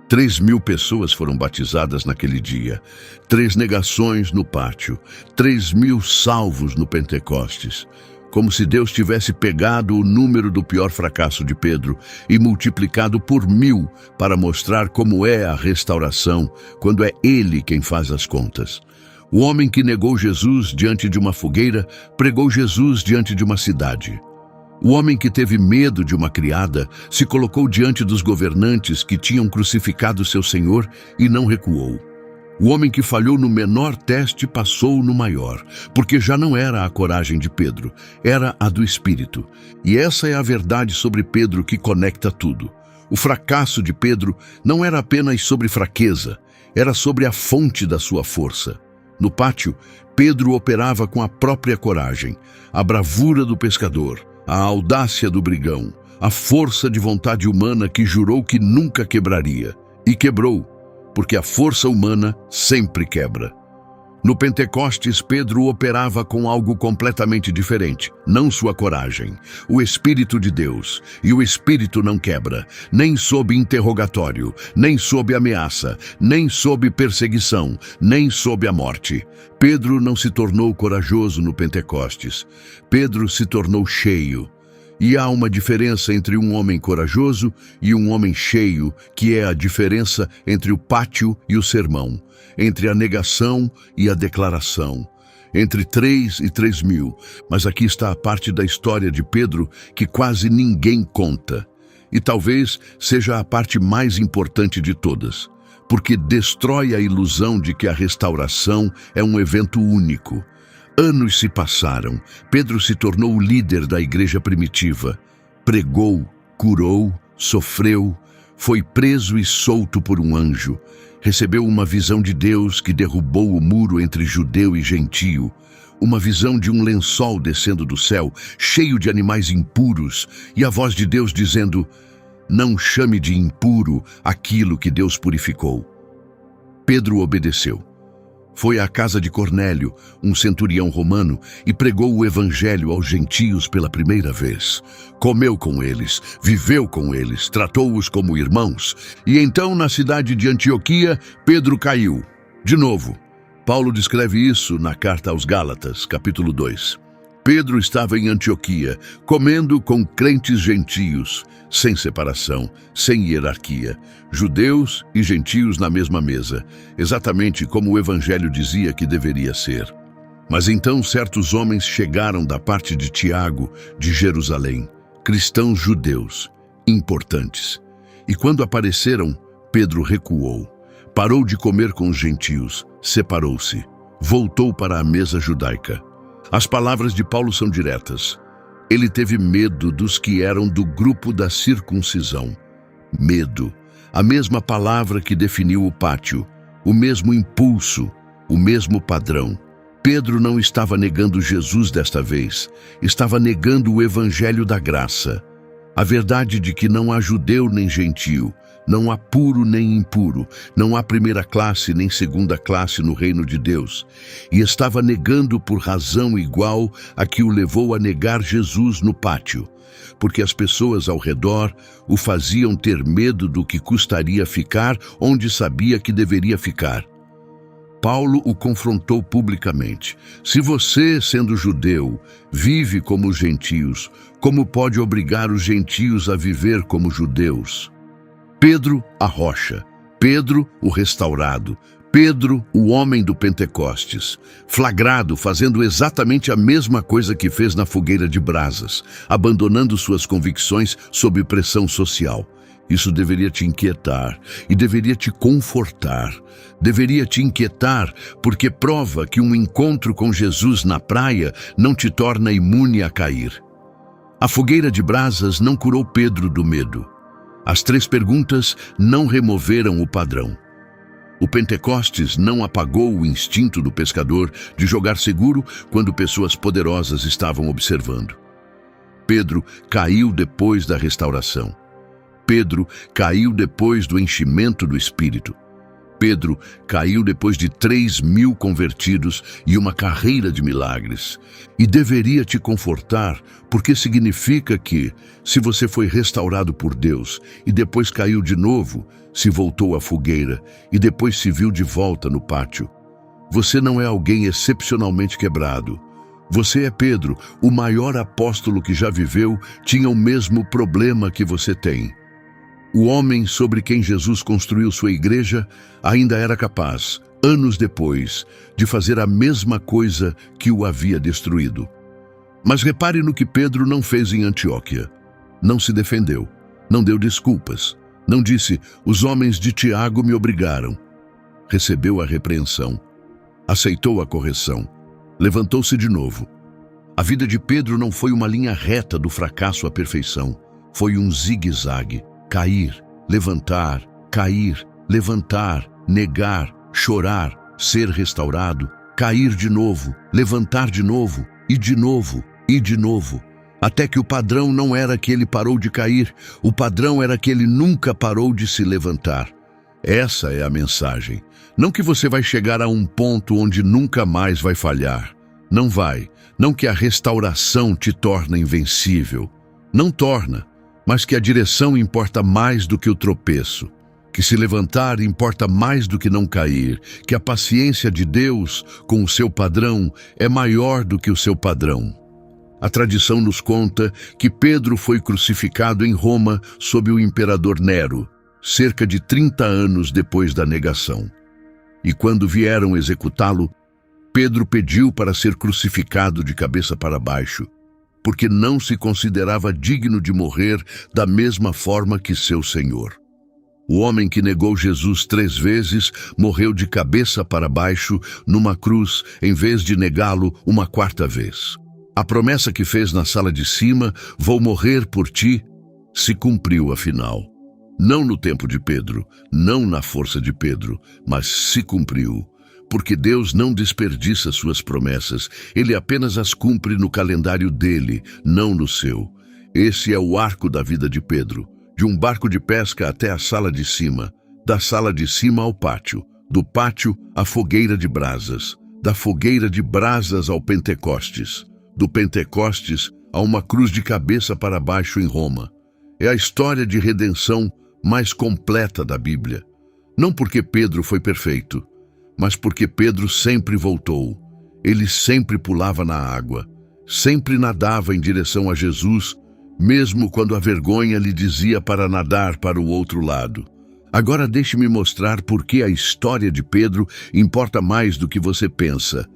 3.000 pessoas foram batizadas naquele dia, 3 negações no pátio, 3.000 salvos no Pentecostes. Como se Deus tivesse pegado o número do pior fracasso de Pedro e multiplicado por 1000 para mostrar como é a restauração, quando é Ele quem faz as contas. O homem que negou Jesus diante de uma fogueira, pregou Jesus diante de uma cidade. O homem que teve medo de uma criada, se colocou diante dos governantes que tinham crucificado seu Senhor e não recuou. O homem que falhou no menor teste passou no maior, porque já não era a coragem de Pedro, era a do Espírito. E essa é a verdade sobre Pedro que conecta tudo. O fracasso de Pedro não era apenas sobre fraqueza, era sobre a fonte da sua força. No pátio, Pedro operava com a própria coragem, a bravura do pescador, a audácia do brigão, a força de vontade humana que jurou que nunca quebraria. E quebrou. Porque a força humana sempre quebra. No Pentecostes, Pedro operava com algo completamente diferente, não sua coragem, o Espírito de Deus. E o Espírito não quebra, nem sob interrogatório, nem sob ameaça, nem sob perseguição, nem sob a morte. Pedro não se tornou corajoso no Pentecostes. Pedro se tornou cheio. E há uma diferença entre um homem corajoso e um homem cheio, que é a diferença entre o pátio e o sermão, entre a negação e a declaração, entre 3 e 3.000. Mas aqui está a parte da história de Pedro que quase ninguém conta. E talvez seja a parte mais importante de todas, porque destrói a ilusão de que a restauração é um evento único. Anos se passaram, Pedro se tornou o líder da igreja primitiva. Pregou, curou, sofreu, foi preso e solto por um anjo. Recebeu uma visão de Deus que derrubou o muro entre judeu e gentio. Uma visão de um lençol descendo do céu, cheio de animais impuros, e a voz de Deus dizendo: não chame de impuro aquilo que Deus purificou. Pedro obedeceu. Foi à casa de Cornélio, um centurião romano, e pregou o evangelho aos gentios pela primeira vez. Comeu com eles, viveu com eles, tratou-os como irmãos. E então, na cidade de Antioquia, Pedro caiu. De novo, Paulo descreve isso na carta aos Gálatas, capítulo 2. Pedro estava em Antioquia, comendo com crentes gentios, sem separação, sem hierarquia, judeus e gentios na mesma mesa, exatamente como o evangelho dizia que deveria ser. Mas então certos homens chegaram da parte de Tiago, de Jerusalém, cristãos judeus, importantes. E quando apareceram, Pedro recuou, parou de comer com os gentios, separou-se, voltou para a mesa judaica. As palavras de Paulo são diretas. Ele teve medo dos que eram do grupo da circuncisão. Medo, a mesma palavra que definiu o pátio, o mesmo impulso, o mesmo padrão. Pedro não estava negando Jesus desta vez, estava negando o evangelho da graça. A verdade de que não há judeu nem gentio, não há puro nem impuro, não há primeira classe nem segunda classe no reino de Deus. E estava negando por razão igual a que o levou a negar Jesus no pátio, porque as pessoas ao redor o faziam ter medo do que custaria ficar onde sabia que deveria ficar. Paulo o confrontou publicamente. Se você, sendo judeu, vive como os gentios, como pode obrigar os gentios a viver como judeus? Pedro, a rocha. Pedro, o restaurado. Pedro, o homem do Pentecostes, flagrado fazendo exatamente a mesma coisa que fez na fogueira de brasas, abandonando suas convicções sob pressão social. Isso deveria te inquietar e deveria te confortar. Deveria te inquietar porque prova que um encontro com Jesus na praia não te torna imune a cair. A fogueira de brasas não curou Pedro do medo. As 3 perguntas não removeram o padrão. O Pentecostes não apagou o instinto do pescador de jogar seguro quando pessoas poderosas estavam observando. Pedro caiu depois da restauração. Pedro caiu depois do enchimento do Espírito. Pedro caiu depois de 3.000 convertidos e uma carreira de milagres. E deveria te confortar, porque significa que, se você foi restaurado por Deus e depois caiu de novo, se voltou à fogueira e depois se viu de volta no pátio, você não é alguém excepcionalmente quebrado. Você é Pedro, o maior apóstolo que já viveu, tinha o mesmo problema que você tem. O homem sobre quem Jesus construiu sua igreja ainda era capaz, anos depois, de fazer a mesma coisa que o havia destruído. Mas repare no que Pedro não fez em Antioquia. Não se defendeu, não deu desculpas, não disse, os homens de Tiago me obrigaram. Recebeu a repreensão, aceitou a correção, levantou-se de novo. A vida de Pedro não foi uma linha reta do fracasso à perfeição, foi um zigue-zague. Cair, levantar, negar, chorar, ser restaurado, cair de novo, levantar de novo, e de novo, e de novo. Até que o padrão não era que ele parou de cair, o padrão era que ele nunca parou de se levantar. Essa é a mensagem. Não que você vai chegar a um ponto onde nunca mais vai falhar. Não vai. Não que a restauração te torna invencível. Não torna. Mas que a direção importa mais do que o tropeço, que se levantar importa mais do que não cair, que a paciência de Deus com o seu padrão é maior do que o seu padrão. A tradição nos conta que Pedro foi crucificado em Roma sob o imperador Nero, cerca de 30 anos depois da negação. E quando vieram executá-lo, Pedro pediu para ser crucificado de cabeça para baixo, porque não se considerava digno de morrer da mesma forma que seu Senhor. O homem que negou Jesus 3 vezes morreu de cabeça para baixo numa cruz, em vez de negá-lo uma 4ª vez. A promessa que fez na sala de cima, vou morrer por ti, se cumpriu afinal. Não no tempo de Pedro, não na força de Pedro, mas se cumpriu. Porque Deus não desperdiça suas promessas, Ele apenas as cumpre no calendário dele, não no seu. Esse é o arco da vida de Pedro, de um barco de pesca até a sala de cima, da sala de cima ao pátio, do pátio à fogueira de brasas, da fogueira de brasas ao Pentecostes, do Pentecostes a uma cruz de cabeça para baixo em Roma. É a história de redenção mais completa da Bíblia. Não porque Pedro foi perfeito, mas porque Pedro sempre voltou. Ele sempre pulava na água, sempre nadava em direção a Jesus, mesmo quando a vergonha lhe dizia para nadar para o outro lado. Agora deixe-me mostrar por que a história de Pedro importa mais do que você pensa.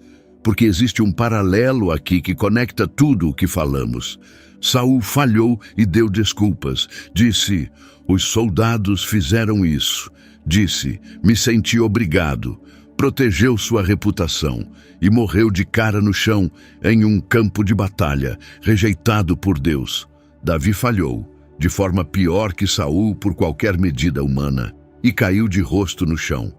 Porque existe um paralelo aqui que conecta tudo o que falamos. Saul falhou e deu desculpas. Disse, os soldados fizeram isso. Disse, me senti obrigado. Protegeu sua reputação e morreu de cara no chão em um campo de batalha, rejeitado por Deus. Davi falhou, de forma pior que Saul por qualquer medida humana, e caiu de rosto no chão.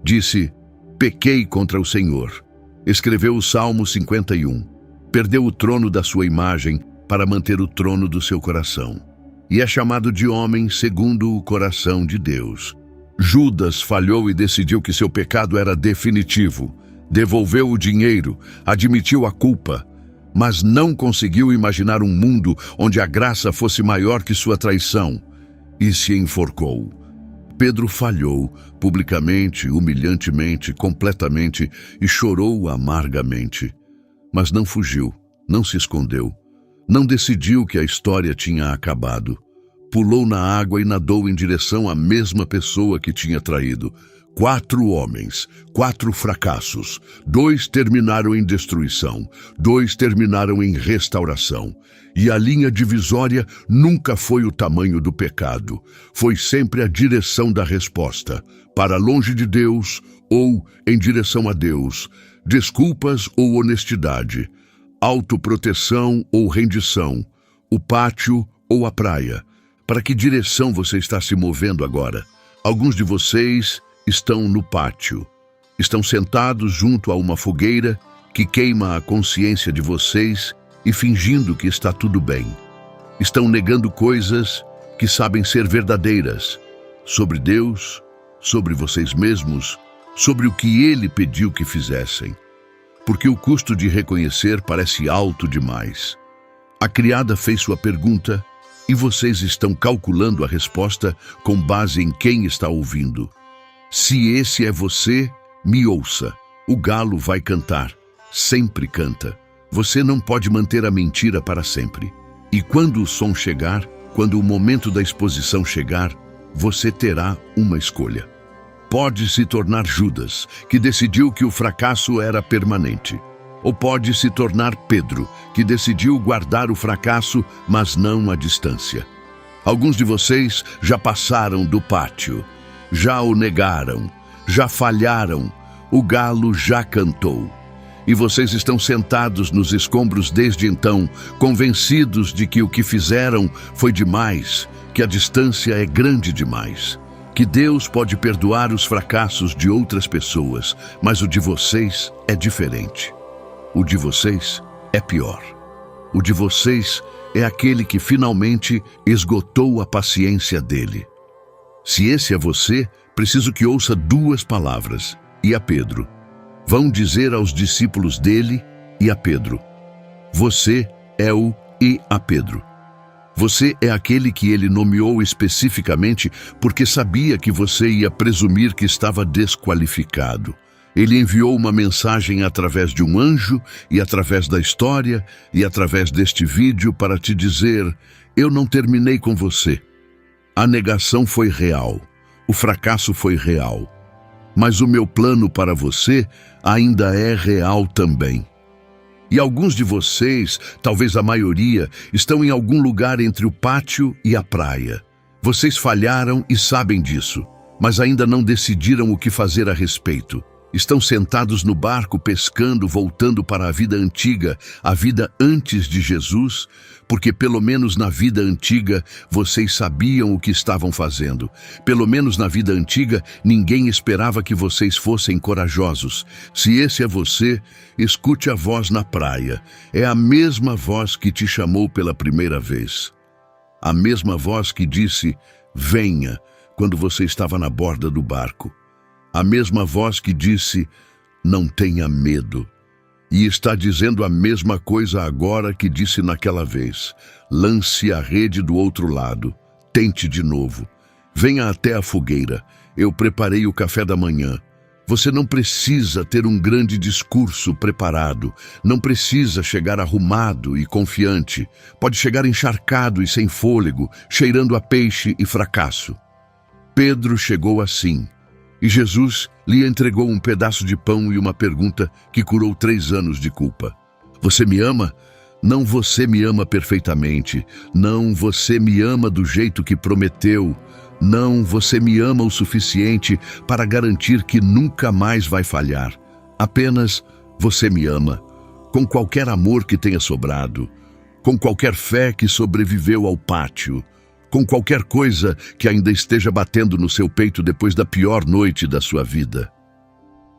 Disse: pequei contra o Senhor. Escreveu o Salmo 51. Perdeu o trono da sua imagem para manter o trono do seu coração. E é chamado de homem segundo o coração de Deus. Judas falhou e decidiu que seu pecado era definitivo. Devolveu o dinheiro, admitiu a culpa, mas não conseguiu imaginar um mundo onde a graça fosse maior que sua traição, e se enforcou. Pedro falhou, publicamente, humilhantemente, completamente, e chorou amargamente. Mas não fugiu, não se escondeu, não decidiu que a história tinha acabado. Pulou na água e nadou em direção à mesma pessoa que tinha traído. 4 homens, 4 fracassos. 2 terminaram em destruição, 2 terminaram em restauração. E a linha divisória nunca foi o tamanho do pecado. Foi sempre a direção da resposta. Para longe de Deus ou em direção a Deus. Desculpas ou honestidade. Autoproteção ou rendição. O pátio ou a praia. Para que direção você está se movendo agora? Alguns de vocês estão no pátio. Estão sentados junto a uma fogueira que queima a consciência de vocês e fingindo que está tudo bem. Estão negando coisas que sabem ser verdadeiras sobre Deus, sobre vocês mesmos, sobre o que Ele pediu que fizessem. Porque o custo de reconhecer parece alto demais. A criada fez sua pergunta e vocês estão calculando a resposta com base em quem está ouvindo. Se esse é você, me ouça. O galo vai cantar. Sempre canta. Você não pode manter a mentira para sempre. E quando o som chegar, quando o momento da exposição chegar, você terá uma escolha. Pode se tornar Judas, que decidiu que o fracasso era permanente. Ou pode se tornar Pedro, que decidiu guardar o fracasso, mas não a distância. Alguns de vocês já passaram do pátio. Já o negaram, já falharam, o galo já cantou. E vocês estão sentados nos escombros desde então, convencidos de que o que fizeram foi demais, que a distância é grande demais, que Deus pode perdoar os fracassos de outras pessoas, mas o de vocês é diferente. O de vocês é pior. O de vocês é aquele que finalmente esgotou a paciência dele. Se esse é você, preciso que ouça 2 palavras. E a Pedro. Vão dizer aos discípulos dele e a Pedro. Você é o e a Pedro. Você é aquele que ele nomeou especificamente porque sabia que você ia presumir que estava desqualificado. Ele enviou uma mensagem através de um anjo e através da história e através deste vídeo para te dizer: eu não terminei com você. A negação foi real, o fracasso foi real, mas o meu plano para você ainda é real também. E alguns de vocês, talvez a maioria, estão em algum lugar entre o pátio e a praia. Vocês falharam e sabem disso, mas ainda não decidiram o que fazer a respeito. Estão sentados no barco pescando, voltando para a vida antiga, a vida antes de Jesus, porque pelo menos na vida antiga vocês sabiam o que estavam fazendo. Pelo menos na vida antiga ninguém esperava que vocês fossem corajosos. Se esse é você, escute a voz na praia. É a mesma voz que te chamou pela primeira vez. A mesma voz que disse: venha, quando você estava na borda do barco. A mesma voz que disse: não tenha medo. E está dizendo a mesma coisa agora que disse naquela vez: lance a rede do outro lado, tente de novo. Venha até a fogueira, eu preparei o café da manhã. Você não precisa ter um grande discurso preparado, não precisa chegar arrumado e confiante. Pode chegar encharcado e sem fôlego, cheirando a peixe e fracasso. Pedro chegou assim. E Jesus lhe entregou um pedaço de pão e uma pergunta que curou 3 anos de culpa. Você me ama? Não, você me ama perfeitamente. Não, você me ama do jeito que prometeu. Não, você me ama o suficiente para garantir que nunca mais vai falhar. Apenas você me ama, com qualquer amor que tenha sobrado, com qualquer fé que sobreviveu ao pátio, com qualquer coisa que ainda esteja batendo no seu peito depois da pior noite da sua vida.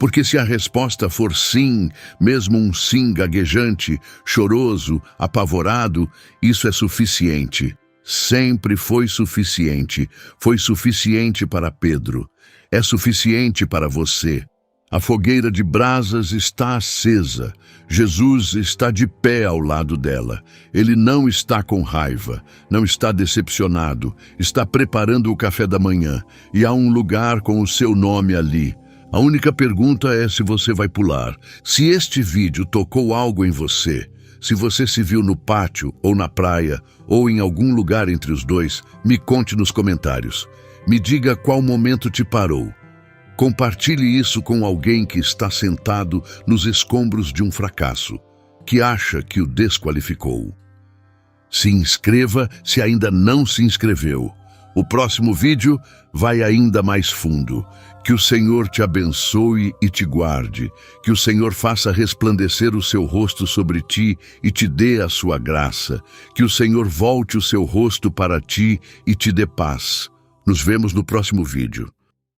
Porque se a resposta for sim, mesmo um sim gaguejante, choroso, apavorado, isso é suficiente. Sempre foi suficiente. Foi suficiente para Pedro. É suficiente para você. A fogueira de brasas está acesa. Jesus está de pé ao lado dela. Ele não está com raiva, não está decepcionado, está preparando o café da manhã e há um lugar com o seu nome ali. A única pergunta é se você vai pular. Se este vídeo tocou algo em você, se você se viu no pátio ou na praia ou em algum lugar entre os dois, me conte nos comentários. Me diga qual momento te parou. Compartilhe isso com alguém que está sentado nos escombros de um fracasso, que acha que o desqualificou. Se inscreva se ainda não se inscreveu. O próximo vídeo vai ainda mais fundo. Que o Senhor te abençoe e te guarde. Que o Senhor faça resplandecer o seu rosto sobre ti e te dê a sua graça. Que o Senhor volte o seu rosto para ti e te dê paz. Nos vemos no próximo vídeo.